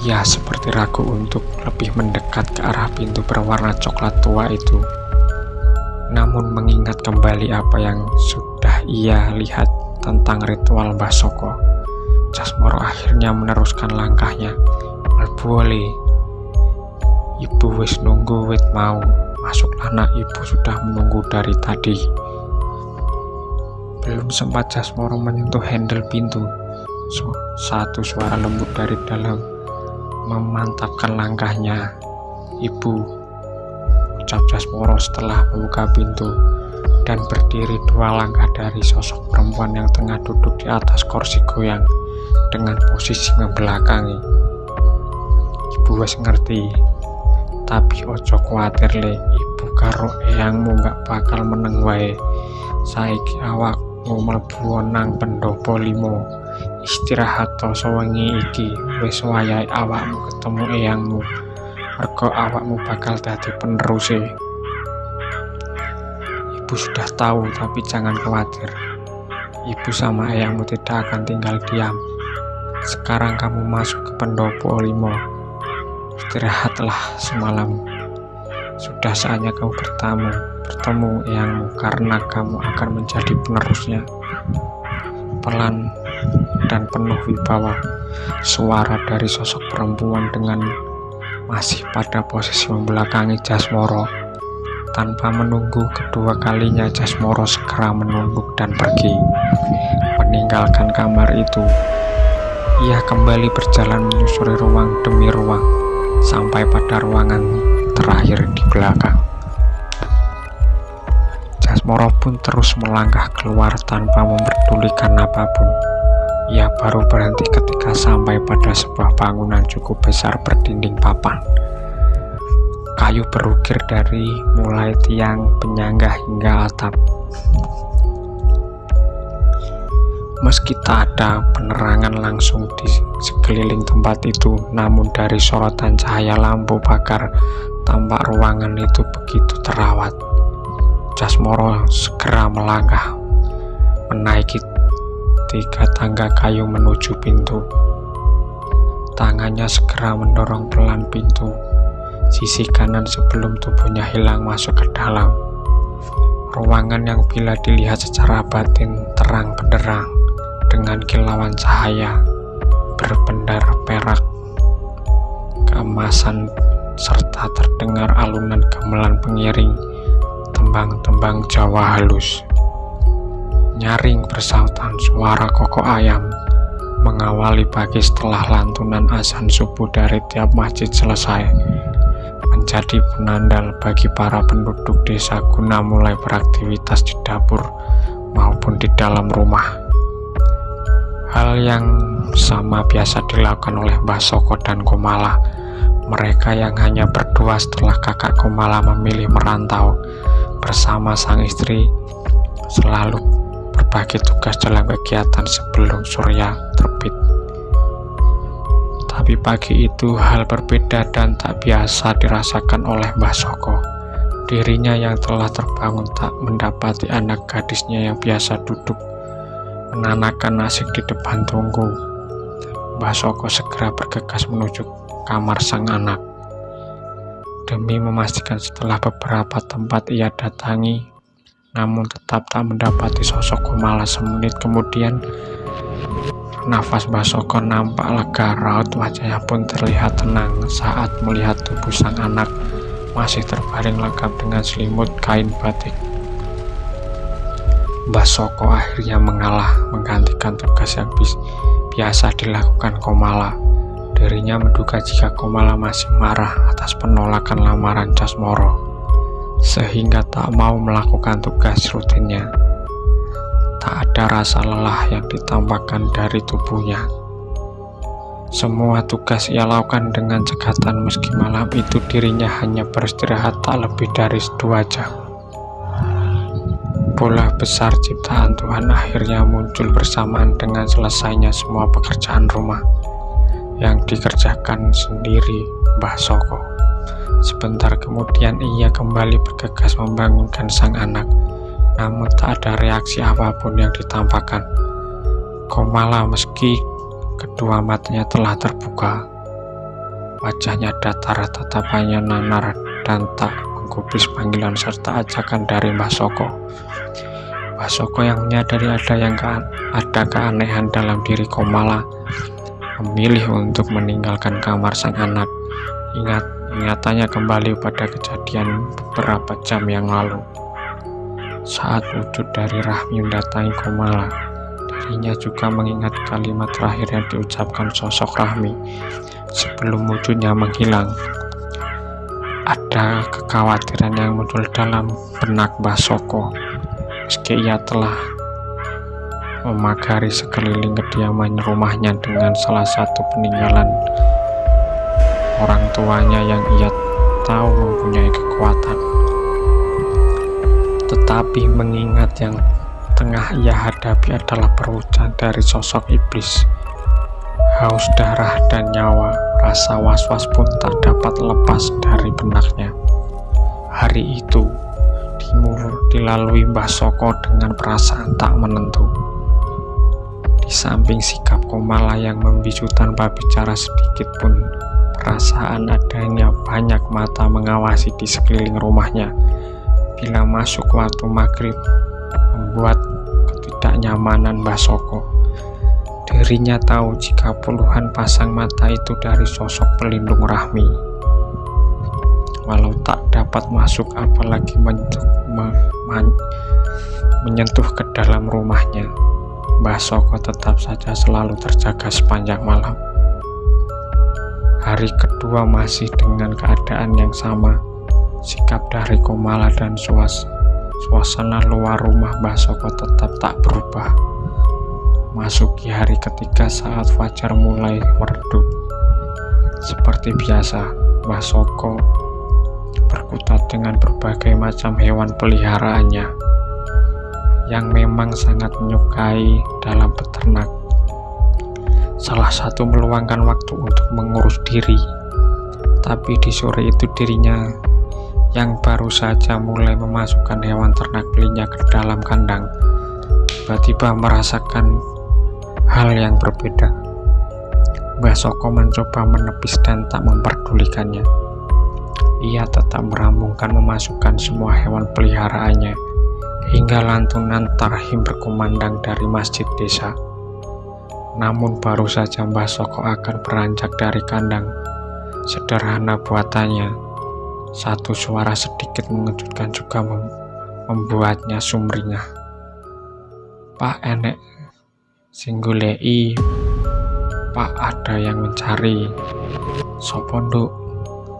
Ia seperti ragu untuk lebih mendekat ke arah pintu berwarna coklat tua itu. Namun mengingat kembali apa yang sudah ia lihat tentang ritual Mbah Soko, Jasmoro akhirnya meneruskan langkahnya. "Malbuole, ibu wis nunggu wit mau. Masuklah nak, ibu sudah menunggu dari tadi." Belum sempat Jasmoro menyentuh handle pintu, satu suara lembut dari dalam memantapkan langkahnya. "Ibu," ucap Jasmoro setelah membuka pintu dan berdiri 2 langkah dari sosok perempuan yang tengah duduk di atas kursi goyang dengan posisi membelakangi. "Ibu wis ngerti, tapi ojo kuatir le, ibu karo eyangmu gak bakal meneng wae. Saiki awakmu mlebu nang pendopo 5. Istirahat to sewengi iki, wis wayahe awakmu ketemu eyangmu. Mergo awakmu bakal dadi peneruse. Ibu sudah tahu, tapi jangan khawatir. Ibu sama eyangmu tidak akan tinggal diam. Sekarang kamu masuk ke pendopo 5. Istirahatlah semalam. Sudah saatnya kamu bertemu eyangmu karena kamu akan menjadi penerusnya." Pelan dan penuh wibawa, suara dari sosok perempuan dengan masih pada posisi membelakangi Jasmoro. Tanpa menunggu kedua kalinya, Jasmoro segera menunduk dan pergi, meninggalkan kamar itu. Ia kembali berjalan menyusuri ruang demi ruang, sampai pada ruangan terakhir di belakang. Jasmoro pun terus melangkah keluar tanpa memperdulikan apapun. Ia baru berhenti ketika sampai pada sebuah bangunan cukup besar berdinding papan. Kayu berukir dari mulai tiang penyangga hingga atap. Meski tak ada penerangan langsung di sekeliling tempat itu, namun dari sorotan cahaya lampu bakar tampak ruangan itu begitu terawat. Jasmoro segera melangkah, menaiki 3 tangga kayu menuju pintu. Tangannya segera mendorong pelan pintu sisi kanan sebelum tubuhnya hilang masuk ke dalam. Ruangan yang bila dilihat secara batin terang benderang dengan kilauan cahaya berpendar perak keemasan serta terdengar alunan gamelan pengiring tembang-tembang Jawa halus. Nyaring bersautan suara kokok ayam mengawali pagi setelah lantunan azan subuh dari tiap masjid selesai, menjadi penandal bagi para penduduk desa guna mulai beraktivitas di dapur maupun di dalam rumah. Hal yang sama biasa dilakukan oleh Mbah Soko dan Komala, mereka yang hanya berdua setelah kakak Komala memilih merantau bersama sang istri, selalu berbagi tugas dalam kegiatan sebelum surya terbit. Tapi pagi itu hal berbeda dan tak biasa dirasakan oleh Mbah Soko. Dirinya yang telah terbangun tak mendapati anak gadisnya yang biasa duduk menanakan nasi di depan tungku. Mbah Soko segera bergegas menuju kamar sang anak. Demi memastikan setelah beberapa tempat ia datangi, namun tetap tak mendapati sosok Komala. Semenit kemudian, nafas Mbah Soko nampak lega, raut wajahnya pun terlihat tenang saat melihat tubuh sang anak masih terbaring lengkap dengan selimut kain batik. Mbah Soko akhirnya mengalah, menggantikan tugas yang biasa dilakukan Komala. Dirinya menduga jika Komala masih marah atas penolakan lamaran Jasmoro, sehingga tak mau melakukan tugas rutinnya. Tak ada rasa lelah yang ditampakkan dari tubuhnya. Semua tugas ia lakukan dengan cekatan, meski malam itu dirinya hanya beristirahat tak lebih dari 2 jam. Bola besar ciptaan Tuhan akhirnya muncul bersamaan dengan selesainya semua pekerjaan rumah yang dikerjakan sendiri Mbah Soko. Sebentar kemudian ia kembali bergegas membangunkan sang anak, namun tak ada reaksi apapun yang ditampakkan Komala meski kedua matanya telah terbuka. Wajahnya datar, tatapannya nanar dan tak menggubris panggilan serta ajakan dari Mbah Soko. Mbah Soko yang menyadari ada keanehan dalam diri Komala memilih untuk meninggalkan kamar sang anak. Ingatannya kembali pada kejadian beberapa jam yang lalu. Saat wujud dari Rahmi mendatangi Komala, dirinya juga mengingat kalimat terakhir yang diucapkan sosok Rahmi sebelum wujudnya menghilang. Ada kekhawatiran yang muncul dalam benak Mbah Soko, meski ia telah memagari sekeliling kediaman rumahnya dengan salah satu peninggalan orang tuanya yang ia tahu mempunyai kekuatan. Tetapi mengingat yang tengah ia hadapi adalah perwujudan dari sosok iblis, haus darah dan nyawa, rasa was-was pun tak dapat lepas dari benaknya. Hari itu dilalui Mbah Soko dengan perasaan tak menentu. Di samping sikap Komala yang membisu tanpa bicara sedikit pun, perasaan adanya banyak mata mengawasi di sekeliling rumahnya bila masuk waktu maghrib membuat ketidaknyamanan Mbah Soko. Dirinya tahu jika puluhan pasang mata itu dari sosok pelindung Rahmi. Walau tak dapat masuk apalagi menyentuh ke dalam rumahnya, Mbah Soko tetap saja selalu terjaga sepanjang malam. Hari kedua masih dengan keadaan yang sama. Sikap dari Komala dan suasana luar rumah Mbah Soko tetap tak berubah. Masuki hari ketiga saat fajar mulai meredup. Seperti biasa, Mbah Soko berkutat dengan berbagai macam hewan peliharaannya yang memang sangat menyukai dalam beternak. Salah satu meluangkan waktu untuk mengurus diri, tapi di sore itu dirinya yang baru saja mulai memasukkan hewan ternak belinya ke dalam kandang tiba-tiba merasakan hal yang berbeda. Mbah Soko mencoba menepis dan tak memperdulikannya. Ia tetap merampungkan memasukkan semua hewan peliharaannya hingga lantunan tarhim berkumandang dari masjid desa. Namun baru saja Mbah Soko akan beranjak dari kandang sederhana buatannya, satu suara sedikit mengejutkan juga membuatnya sumringah. "Pak, enek sing goleki, Pak, ada yang mencari." "Sopo, Nduk?"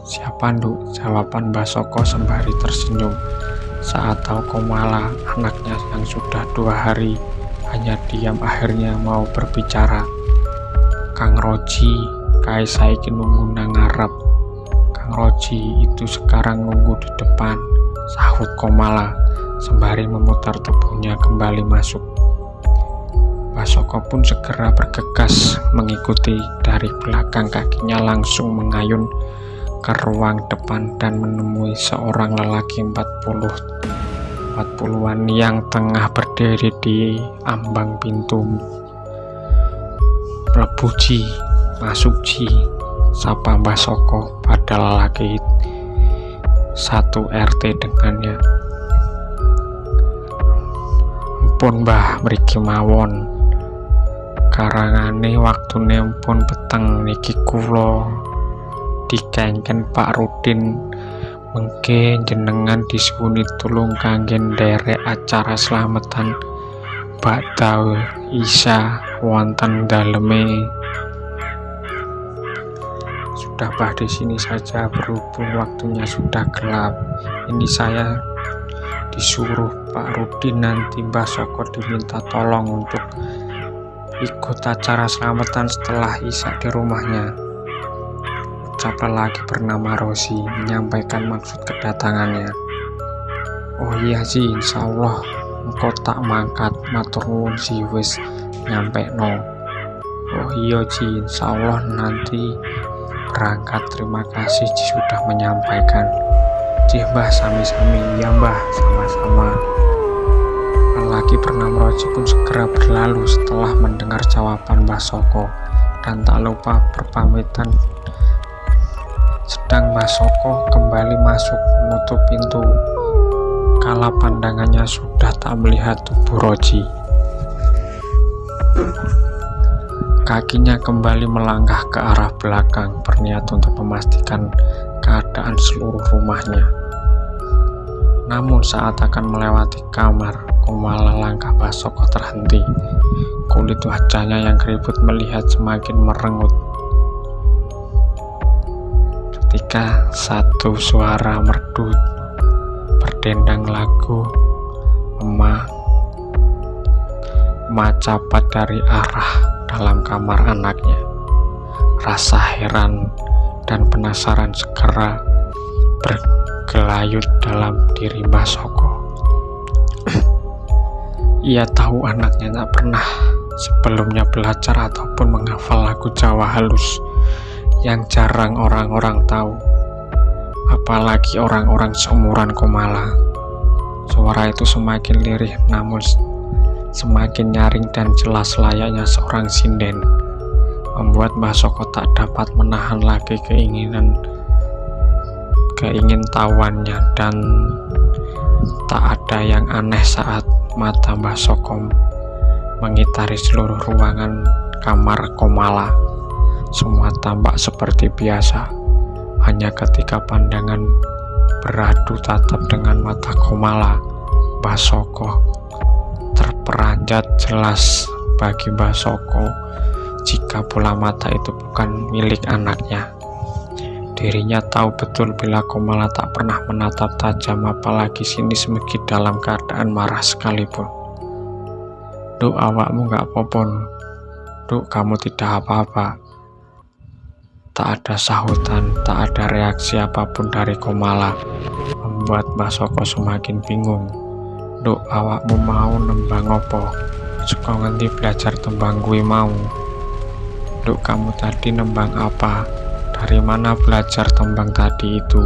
"Siapa, Nduk?" jawaban Mbah Soko sembari tersenyum saat tahu Komala, anaknya yang sudah 2 hari hanya diam, akhirnya mau berbicara. "Kang Roji, kae saiki nunggu nang ngarep." "Kang Roji itu sekarang nunggu di depan," sahut Komala sembari memutar tubuhnya kembali masuk. Mbah Soko pun segera bergegas mengikuti. Dari belakang kakinya langsung mengayun ke ruang depan dan menemui seorang lelaki 40-an yang tengah berdiri di ambang pintu. "Mlebu Ji, masuk Ji," sapa Mbah Soko pada lelaki satu RT dengannya. "Ampun Mbah, mriki mawon. Karangane waktune pun peteng niki kula dikengken Pak Rudin, mengke jenengan disuwuni tulung kangge nderek acara slametan ba'da isya wonten daleme. Sudah di sini saja, berhubung waktunya sudah gelap. Ini saya disuruh Pak Rudin, nanti Mbah Soko diminta tolong untuk ikut acara selamatan setelah isya di rumahnya. Ucapan lagi bernama Rosi menyampaikan maksud kedatangannya. Oh iya Ji, insyaallah engkau tak mangkat, matur nuwun Ji, wis nyampe no. Oh iya Ji, insyaallah nanti berangkat, terima kasih Ji sudah menyampaikan. Ji Mbah, sami-sami. Ya Mbah, sama-sama. Lelaki bernama Roji pun segera berlalu setelah mendengar jawaban Mbah Soko dan tak lupa berpamitan. Sedang Mbah Soko kembali masuk menutup pintu, kala pandangannya sudah tak melihat tubuh Roji. Kakinya kembali melangkah ke arah belakang, berniat untuk memastikan keadaan seluruh rumahnya. Namun saat akan melewati kamar, Komala langkah Mbah Soko terhenti. Kulit wajahnya yang keriput melihat semakin merengut. Ketika satu suara merdu berdendang lagu macapat dari arah dalam kamar anaknya. Rasa heran dan penasaran segera bergelayut dalam diri Mbah Soko. Ia tahu anaknya tak pernah sebelumnya belajar ataupun menghafal lagu Jawa halus yang jarang orang-orang tahu, apalagi orang-orang seumuran Komala. Suara itu semakin lirih namun semakin nyaring dan jelas layaknya seorang sinden, membuat Mbah Soko tak dapat menahan lagi keingintahuannya, dan tak ada yang aneh saat mata Mbah Soko mengitari seluruh ruangan kamar Komala. Semua tampak seperti biasa, hanya ketika pandangan beradu tatap dengan mata Komala, Mbah Soko terperanjat. Jelas bagi Mbah Soko jika bola mata itu bukan milik anaknya. Dirinya tahu betul bila Komala tak pernah menatap tajam, apalagi sinis meski dalam keadaan marah sekalipun. Duk, awakmu gak apa-apa. Duk, kamu tidak apa-apa. Tak ada sahutan, tak ada reaksi apapun dari Komala, membuat Mbah Soko semakin bingung. Duk, awakmu mau nembang opo? Suka ngendi belajar tembang gue mau? Duk, kamu tadi nembang apa? Dari mana belajar tembang tadi itu?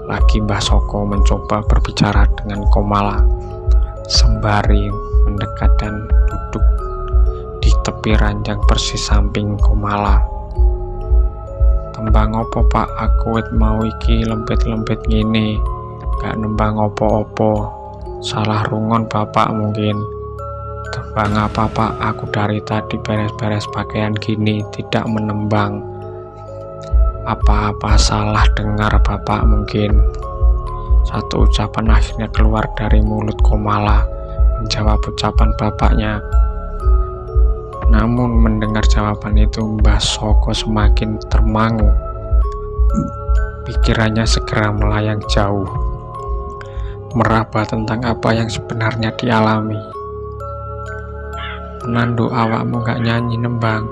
Lagi Mbah Soko mencoba berbicara dengan Komala sembari mendekat dan duduk di tepi ranjang persis samping Komala. Tembang opo Pak? Aku mau iki lempit-lempit gini, gak nembang opo-opo. Salah rungon bapak mungkin. Tembang apa Pak? Aku dari tadi beres-beres pakaian gini, tidak menembang. Apa-apa salah dengar bapak mungkin. Satu ucapan akhirnya keluar dari mulut Komala menjawab ucapan bapaknya. Namun mendengar jawaban itu, Mbah Soko semakin termangu. Pikirannya segera melayang jauh, meraba tentang apa yang sebenarnya dialami. Benar Nduk, awakmu gak nyanyi nembang?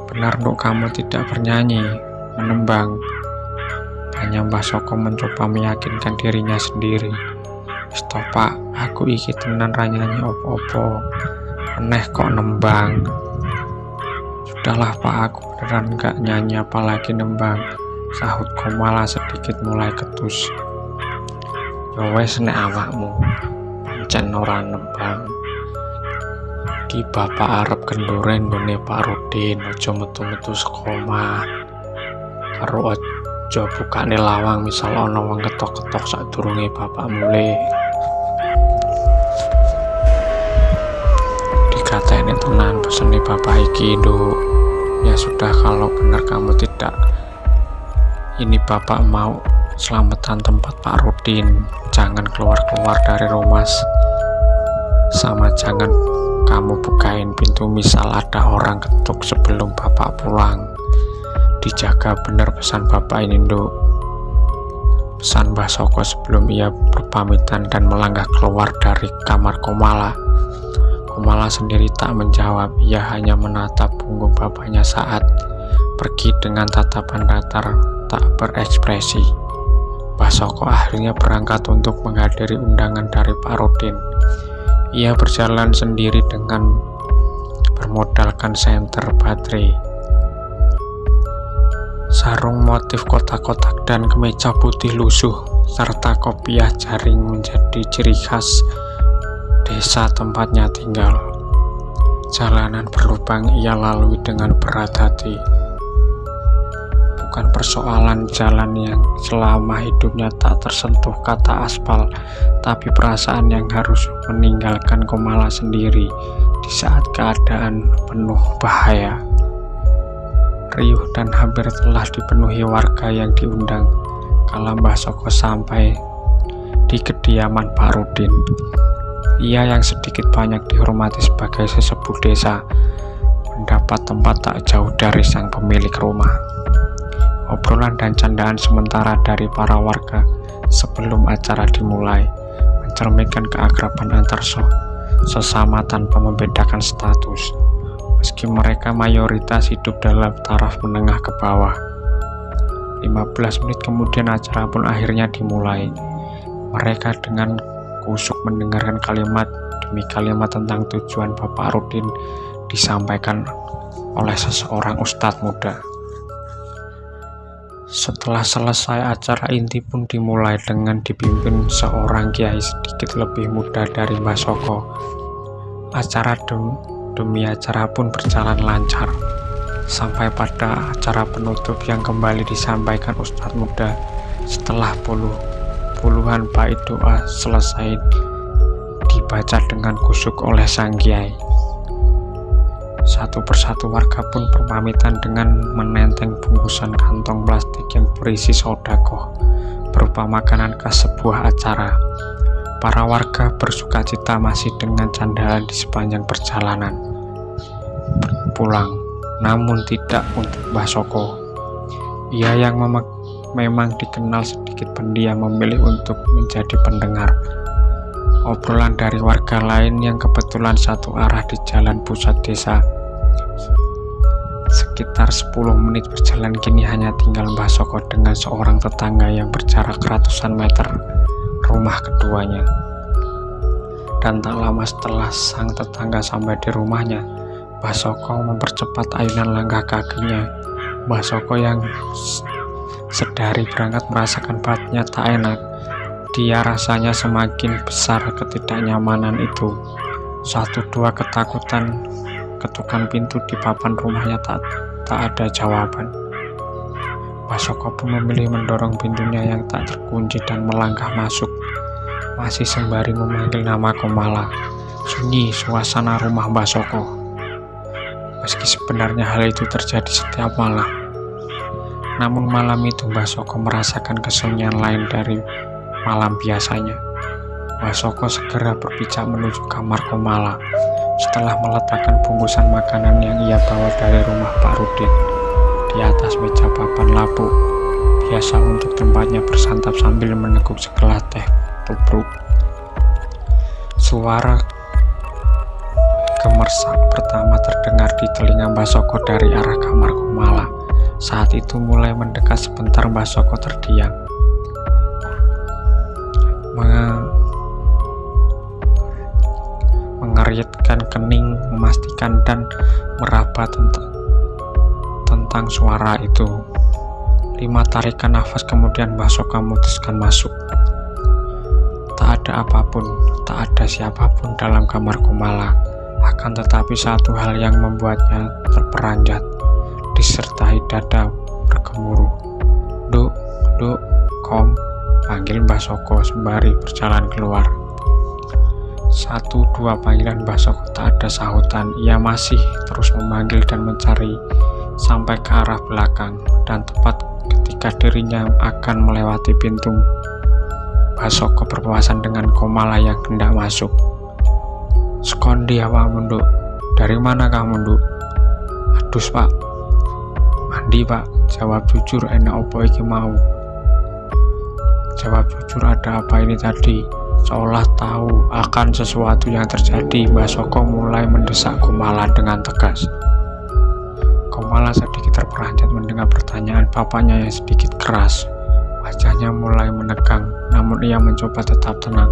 Benar Nduk, kamu tidak bernyanyi menembang? Hanya Mbah Soko mencoba meyakinkan dirinya sendiri. Stop Pak, aku iki tenan ra nyanyi opo-opo. Aneh kok nembang. Sudahlah Pak, aku beneran gak nyanyi apalagi nembang, sahut Komala sedikit mulai ketus. Ya wes nek awakmu pancen ora nembang, ki bapak arep kendore nggone Pak Rudin, aja metu-metu saka omah. Karo aja bukane lawang misal ana wong ketok-ketok sadurunge bapak mulih. Dikateni tenan pesene bapak iki, Nduk. Ya sudah, kalau benar kamu tidak, ini bapak mau selamatan tempat Pak Rudin. Jangan keluar-keluar dari rumah, sama jangan kamu bukain pintu misal ada orang ketuk sebelum bapak pulang. Dijaga bener pesan bapak ini, Nduk. Pesan Mbah Soko sebelum ia berpamitan dan melangkah keluar dari kamar Komala. Komala sendiri tak menjawab, ia hanya menatap punggung bapaknya saat pergi dengan tatapan datar tak berekspresi. Mbah Soko akhirnya berangkat untuk menghadiri undangan dari Pak Rudin. Ia berjalan sendiri dengan bermodalkan senter baterai, sarung motif kotak-kotak dan kemeja putih lusuh serta kopiah jaring menjadi ciri khas desa tempatnya tinggal. Jalanan berlubang ia lalui dengan berat hati. Bukan persoalan jalan yang selama hidupnya tak tersentuh kata aspal, tapi perasaan yang harus meninggalkan Komala sendiri di saat keadaan penuh bahaya. Riuh dan hampir telah dipenuhi warga yang diundang kala Mbah Soko sampai di kediaman Pak Rudin. Ia yang sedikit banyak dihormati sebagai sesepuh desa mendapat tempat tak jauh dari sang pemilik rumah. Obrolan dan candaan sementara dari para warga sebelum acara dimulai mencerminkan keakraban antar sesama tanpa membedakan status. Meski mereka mayoritas hidup dalam taraf menengah ke bawah. 15 menit kemudian acara pun akhirnya dimulai. Mereka dengan kusuk mendengarkan kalimat demi kalimat tentang tujuan Bapak Rudin disampaikan oleh seseorang ustadz muda. Setelah selesai acara inti pun dimulai dengan dipimpin seorang kiai sedikit lebih muda dari Mbah Soko. Acara demi acara pun berjalan lancar sampai pada acara penutup yang kembali disampaikan ustadz muda setelah puluhan bait doa selesai dibaca dengan kusuk oleh sang kiai. Satu persatu warga pun berpamitan dengan menenteng bungkusan kantong plastik yang berisi sodakoh berupa makanan khas sebuah acara. Para warga bersukacita masih dengan candaan di sepanjang perjalanan pulang, namun tidak untuk Mbah Soko. Ia yang memang dikenal sedikit pendiam memilih untuk menjadi pendengar obrolan dari warga lain yang kebetulan satu arah di jalan pusat desa. Sekitar 10 menit berjalan kini hanya tinggal Mbah Soko dengan seorang tetangga yang berjarak ratusan meter rumah keduanya. Dan tak lama setelah sang tetangga sampai di rumahnya, Mbah Soko mempercepat ayunan langkah kakinya. Mbah Soko yang sedari berangkat merasakan badannya tak enak. Dia rasanya semakin besar ketidaknyamanan itu. Satu dua ketakutan, ketukan pintu di papan rumahnya tak ada jawaban. Mbah Soko pun memilih mendorong pintunya yang tak terkunci dan melangkah masuk, masih sembari memanggil nama Komala. Sunyi suasana rumah Mbah Soko, meski sebenarnya hal itu terjadi setiap malam. Namun malam itu Mbah Soko merasakan kesunyian lain dari malam biasanya. Mbah Soko segera berpijak menuju kamar Komala. Setelah meletakkan bungkusan makanan yang ia bawa dari rumah Pak Rudin di atas meja papan lapuk, biasa untuk tempatnya bersantap sambil meneguk segelas teh tubruk. Suara gemersak pertama terdengar di telinga Mbah Soko dari arah kamar Komala. Saat itu mulai mendekat, sebentar Mbah Soko terdiam, mengeritkan kening, memastikan dan meraba tentang suara itu. 5 tarikan nafas kemudian Mbah Soko memutuskan masuk. Tak ada apapun, tak ada siapapun dalam kamar Komala. Akan tetapi satu hal yang membuatnya terperanjat, disertai dada bergemuruh. Duk, Kom, panggil Mbah Soko sembari berjalan keluar. 1-2 panggilan Mbah Soko tak ada sahutan. Ia masih terus memanggil dan mencari sampai ke arah belakang, dan tepat ketika dirinya akan melewati pintu, Mbah Soko berpapasan dengan Komala yang hendak masuk. Sekondi awakmu, Nduk? Dari mana kamu, Nduk? Adus, Pak. Mandi, Pak. Jawab jujur, enak opo iki mau? Jawab jujur, ada apa ini tadi? Seolah tahu akan sesuatu yang terjadi, Mbah Soko mulai mendesak Komala dengan tegas. Komala sedikit terperanjat mendengar pertanyaan papanya yang sedikit keras. Wajahnya mulai menegang, namun ia mencoba tetap tenang.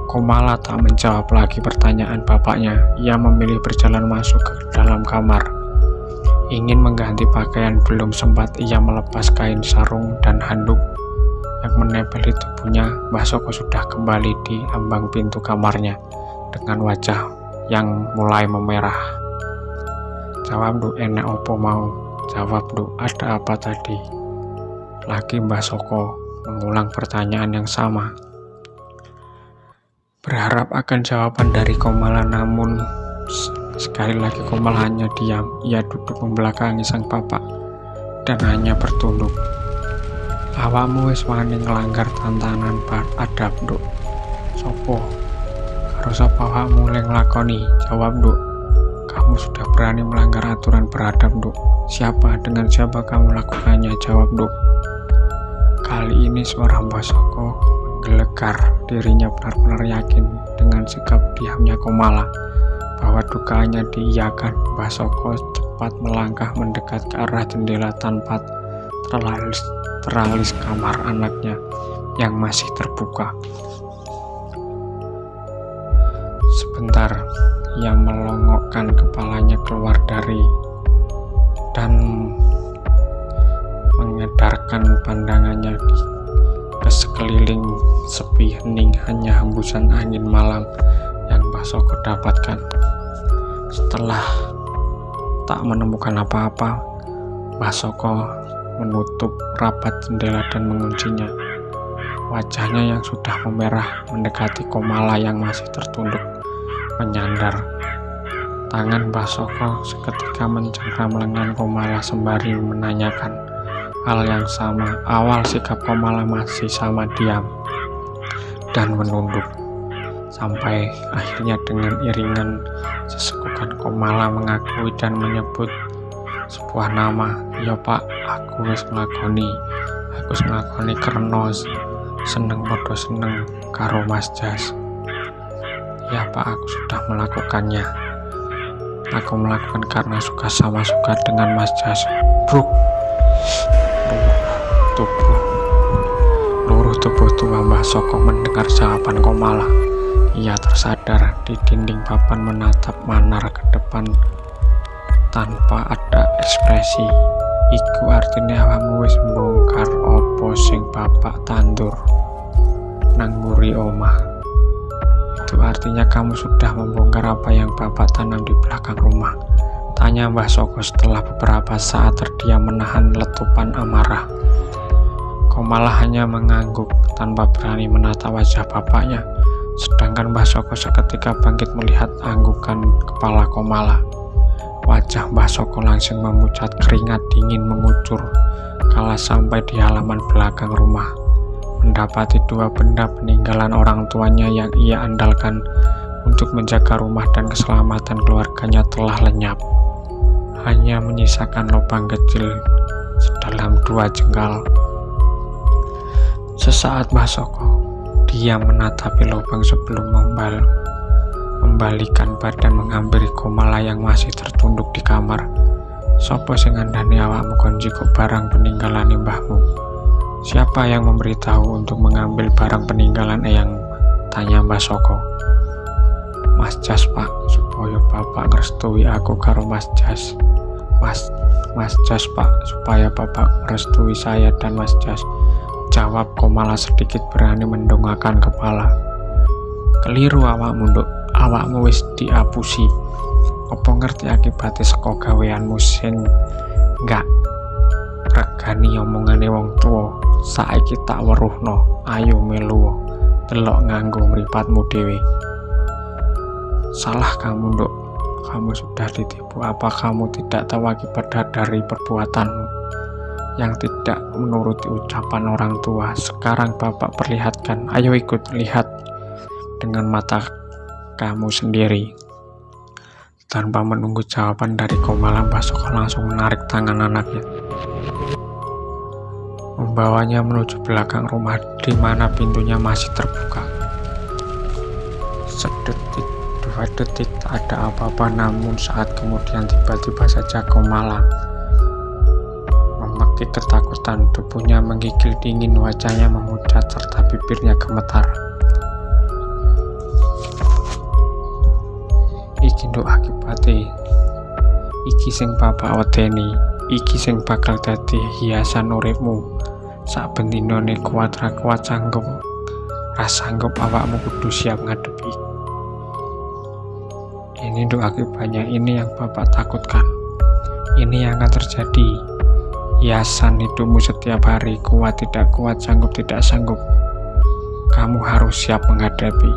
Komala tak menjawab lagi pertanyaan bapaknya. Ia memilih berjalan masuk ke dalam kamar. Ingin mengganti pakaian, belum sempat ia melepas kain sarung dan handuk yang menempeli tubuhnya, Mbah Soko sudah kembali di ambang pintu kamarnya dengan wajah yang mulai memerah. Jawab, Nduk, enek opo mau? Jawab, Nduk, ada apa tadi? Lagi Mbah Soko mengulang pertanyaan yang sama. Berharap akan jawaban dari Komala, namun sekali lagi Komala hanya diam. Ia duduk membelakangi sang bapak dan hanya bertunduk. Awakmu wis wani nglanggar tantanan adab, Nduk. Sopo? Karo sapa awakmu mulai nglakoni? Jawab, Nduk. Kamu sudah berani melanggar aturan beradab, Nduk. Siapa? Dengan siapa kamu lakukannya? Jawab, Nduk. Kali ini suara Mbah Soko menggelegar. Dirinya benar-benar yakin dengan sikap diamnya Komala bahwa dugaannya diiyakan. Mbah Soko cepat melangkah mendekat ke arah jendela tanpa teralis kamar anaknya yang masih terbuka. Sebentar, ia melongokkan kepalanya keluar dari dan mengedarkan pandangannya ke sekeliling. Sepi hening, hanya hembusan angin malam yang Mbah Soko dapatkan. Setelah tak menemukan apa-apa, Mbah Soko menutup rapat jendela dan menguncinya. Wajahnya yang sudah memerah mendekati Komala yang masih tertunduk menyandar. Tangan Mbah Soko seketika mencengkram lengan Komala sembari menanyakan hal yang sama. Awal sikap Komala masih sama, diam dan menunduk, sampai akhirnya dengan iringan sesekukan Komala mengakui dan menyebut sebuah nama. Ya Pak, aku wis nglakoni karena seneng padha seneng karo Mas Jas. Ya Pak, aku sudah melakukannya. Aku melakukan karena suka sama suka dengan Mas Jas. Bruk. Luruh tubuh tua Mbah Soko mendengar jawaban Komala. Ia tersadar di dinding papan menatap manar ke depan tanpa ada ekspresi. Iku artinya awakmu wis mbongkar opo sing bapak tandur nang mburi omah. Itu artinya kamu sudah membongkar apa yang bapak tanam di belakang rumah? Tanya Mbah Soko setelah beberapa saat terdiam menahan letupan amarah. Komala hanya mengangguk tanpa berani menatap wajah bapaknya. Sedangkan Mbah Soko seketika bangkit melihat anggukan kepala Komala. Wajah Mbah Soko langsung memucat, keringat dingin mengucur kala sampai di halaman belakang rumah. Mendapati dua benda peninggalan orang tuanya yang ia andalkan untuk menjaga rumah dan keselamatan keluarganya telah lenyap. Hanya menyisakan lubang kecil sedalam 2 jengkal. Sesaat Mbah Soko diam menatapi lubang sebelum membalikan badan menghampiri Komala yang masih tertunduk di kamar. Sopo sing ngandani awakmu kon jikok barang peninggalan mbahmu? Siapa yang memberitahu untuk mengambil barang peninggalan Eyang? Tanya Mbah Soko. Mas Jas, Pak, supaya bapak ngerestui aku karo Mas Jas. Mas Jas, Pak, supaya bapak merestui saya dan Mas Jas. Jawab Komala sedikit berani mendongakkan kepala. Keliru awakmu, Nduk. Awakmu wis diapusi. Apa ngerti akibatnya saka gaweanmu sing enggak regani omongane wong tua? Saiki tak weruhno, ayo melu delok nganggo mripatmu dhewe. Salah kamu, Nduk. Kamu sudah ditipu. Apa kamu tidak tahu akibat dari perbuatanmu yang tidak menuruti ucapan orang tua? Sekarang bapak perlihatkan. Ayo ikut lihat dengan mata kamu sendiri. Tanpa menunggu jawaban dari Komala, Mbah Soko langsung menarik tangan anaknya, membawanya menuju belakang rumah di mana pintunya masih terbuka. Sedetik, 2 detik tak ada apa-apa, namun saat kemudian tiba-tiba saja Komala memekik ketakutan, tubuhnya menggigil dingin, wajahnya memucat serta bibirnya gemetar. Iki nduk akibate, iki sing bapak wedeni, iki sing bakal dadi hiasan uripmu. Sak bendinone kuat ra kuat sanggup, ra sanggup awakmu kudu siap ngadepi. Ini nduk akibatnya, ini yang bapak takutkan. Ini yang akan terjadi. Hiasan hidupmu setiap hari, kuat tidak kuat, sanggup tidak sanggup. Kamu harus siap menghadapi.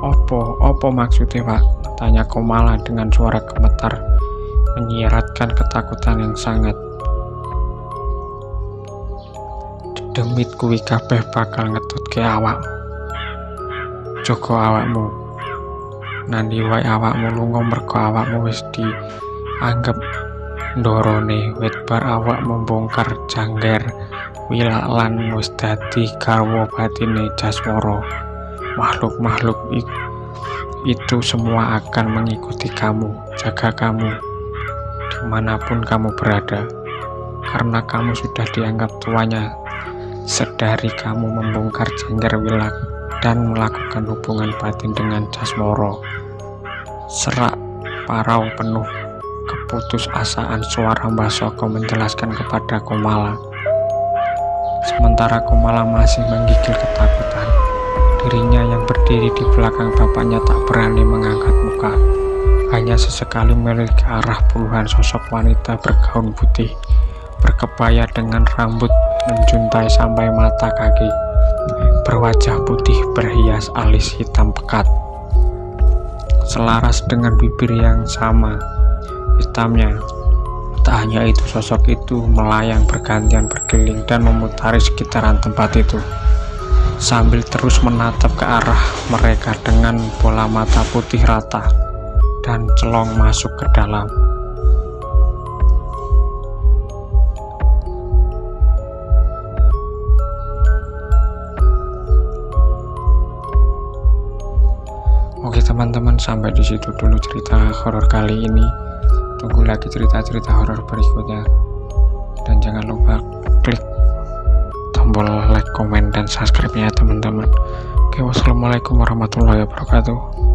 Opo maksudnya Pak? Tanya Komala dengan suara gemetar, menyiratkan ketakutan yang sangat. Demit kuwi kabeh bakal ngetutke awakmu. Jogo awakmu. Nandi wae awakmu lunga mergo awakmu wis dianggep ndorone wit bar awak membongkar jangger wilak lan wis dadi garwa batine Jaswara. Makhluk-makhluk itu semua akan mengikuti kamu, jaga kamu dimanapun kamu berada, karena kamu sudah dianggap tuanya sedari kamu membongkar jangger wilak dan melakukan hubungan batin dengan Jaswara. Serak parau penuh keputusasaan suara Mbah Soko menjelaskan kepada Komala. Sementara Komala masih menggigil ketakutan, dirinya yang berdiri di belakang bapaknya tak berani mengangkat muka, hanya sesekali melirik ke arah puluhan sosok wanita bergaun putih, berkebaya dengan rambut menjuntai sampai mata kaki, berwajah putih berhias alis hitam pekat, selaras dengan bibir yang sama hitamnya. Tak hanya itu, sosok itu melayang bergantian berkeliling dan memutari sekitaran tempat itu, sambil terus menatap ke arah mereka dengan bola mata putih rata dan celong masuk ke dalam. Oke teman-teman, sampai di situ dulu cerita horor kali ini. Tunggu lagi cerita-cerita horor berikutnya, dan jangan lupa klik tombol like, komen, dan subscribe-nya teman-teman. Oke, wassalamualaikum warahmatullahi wabarakatuh.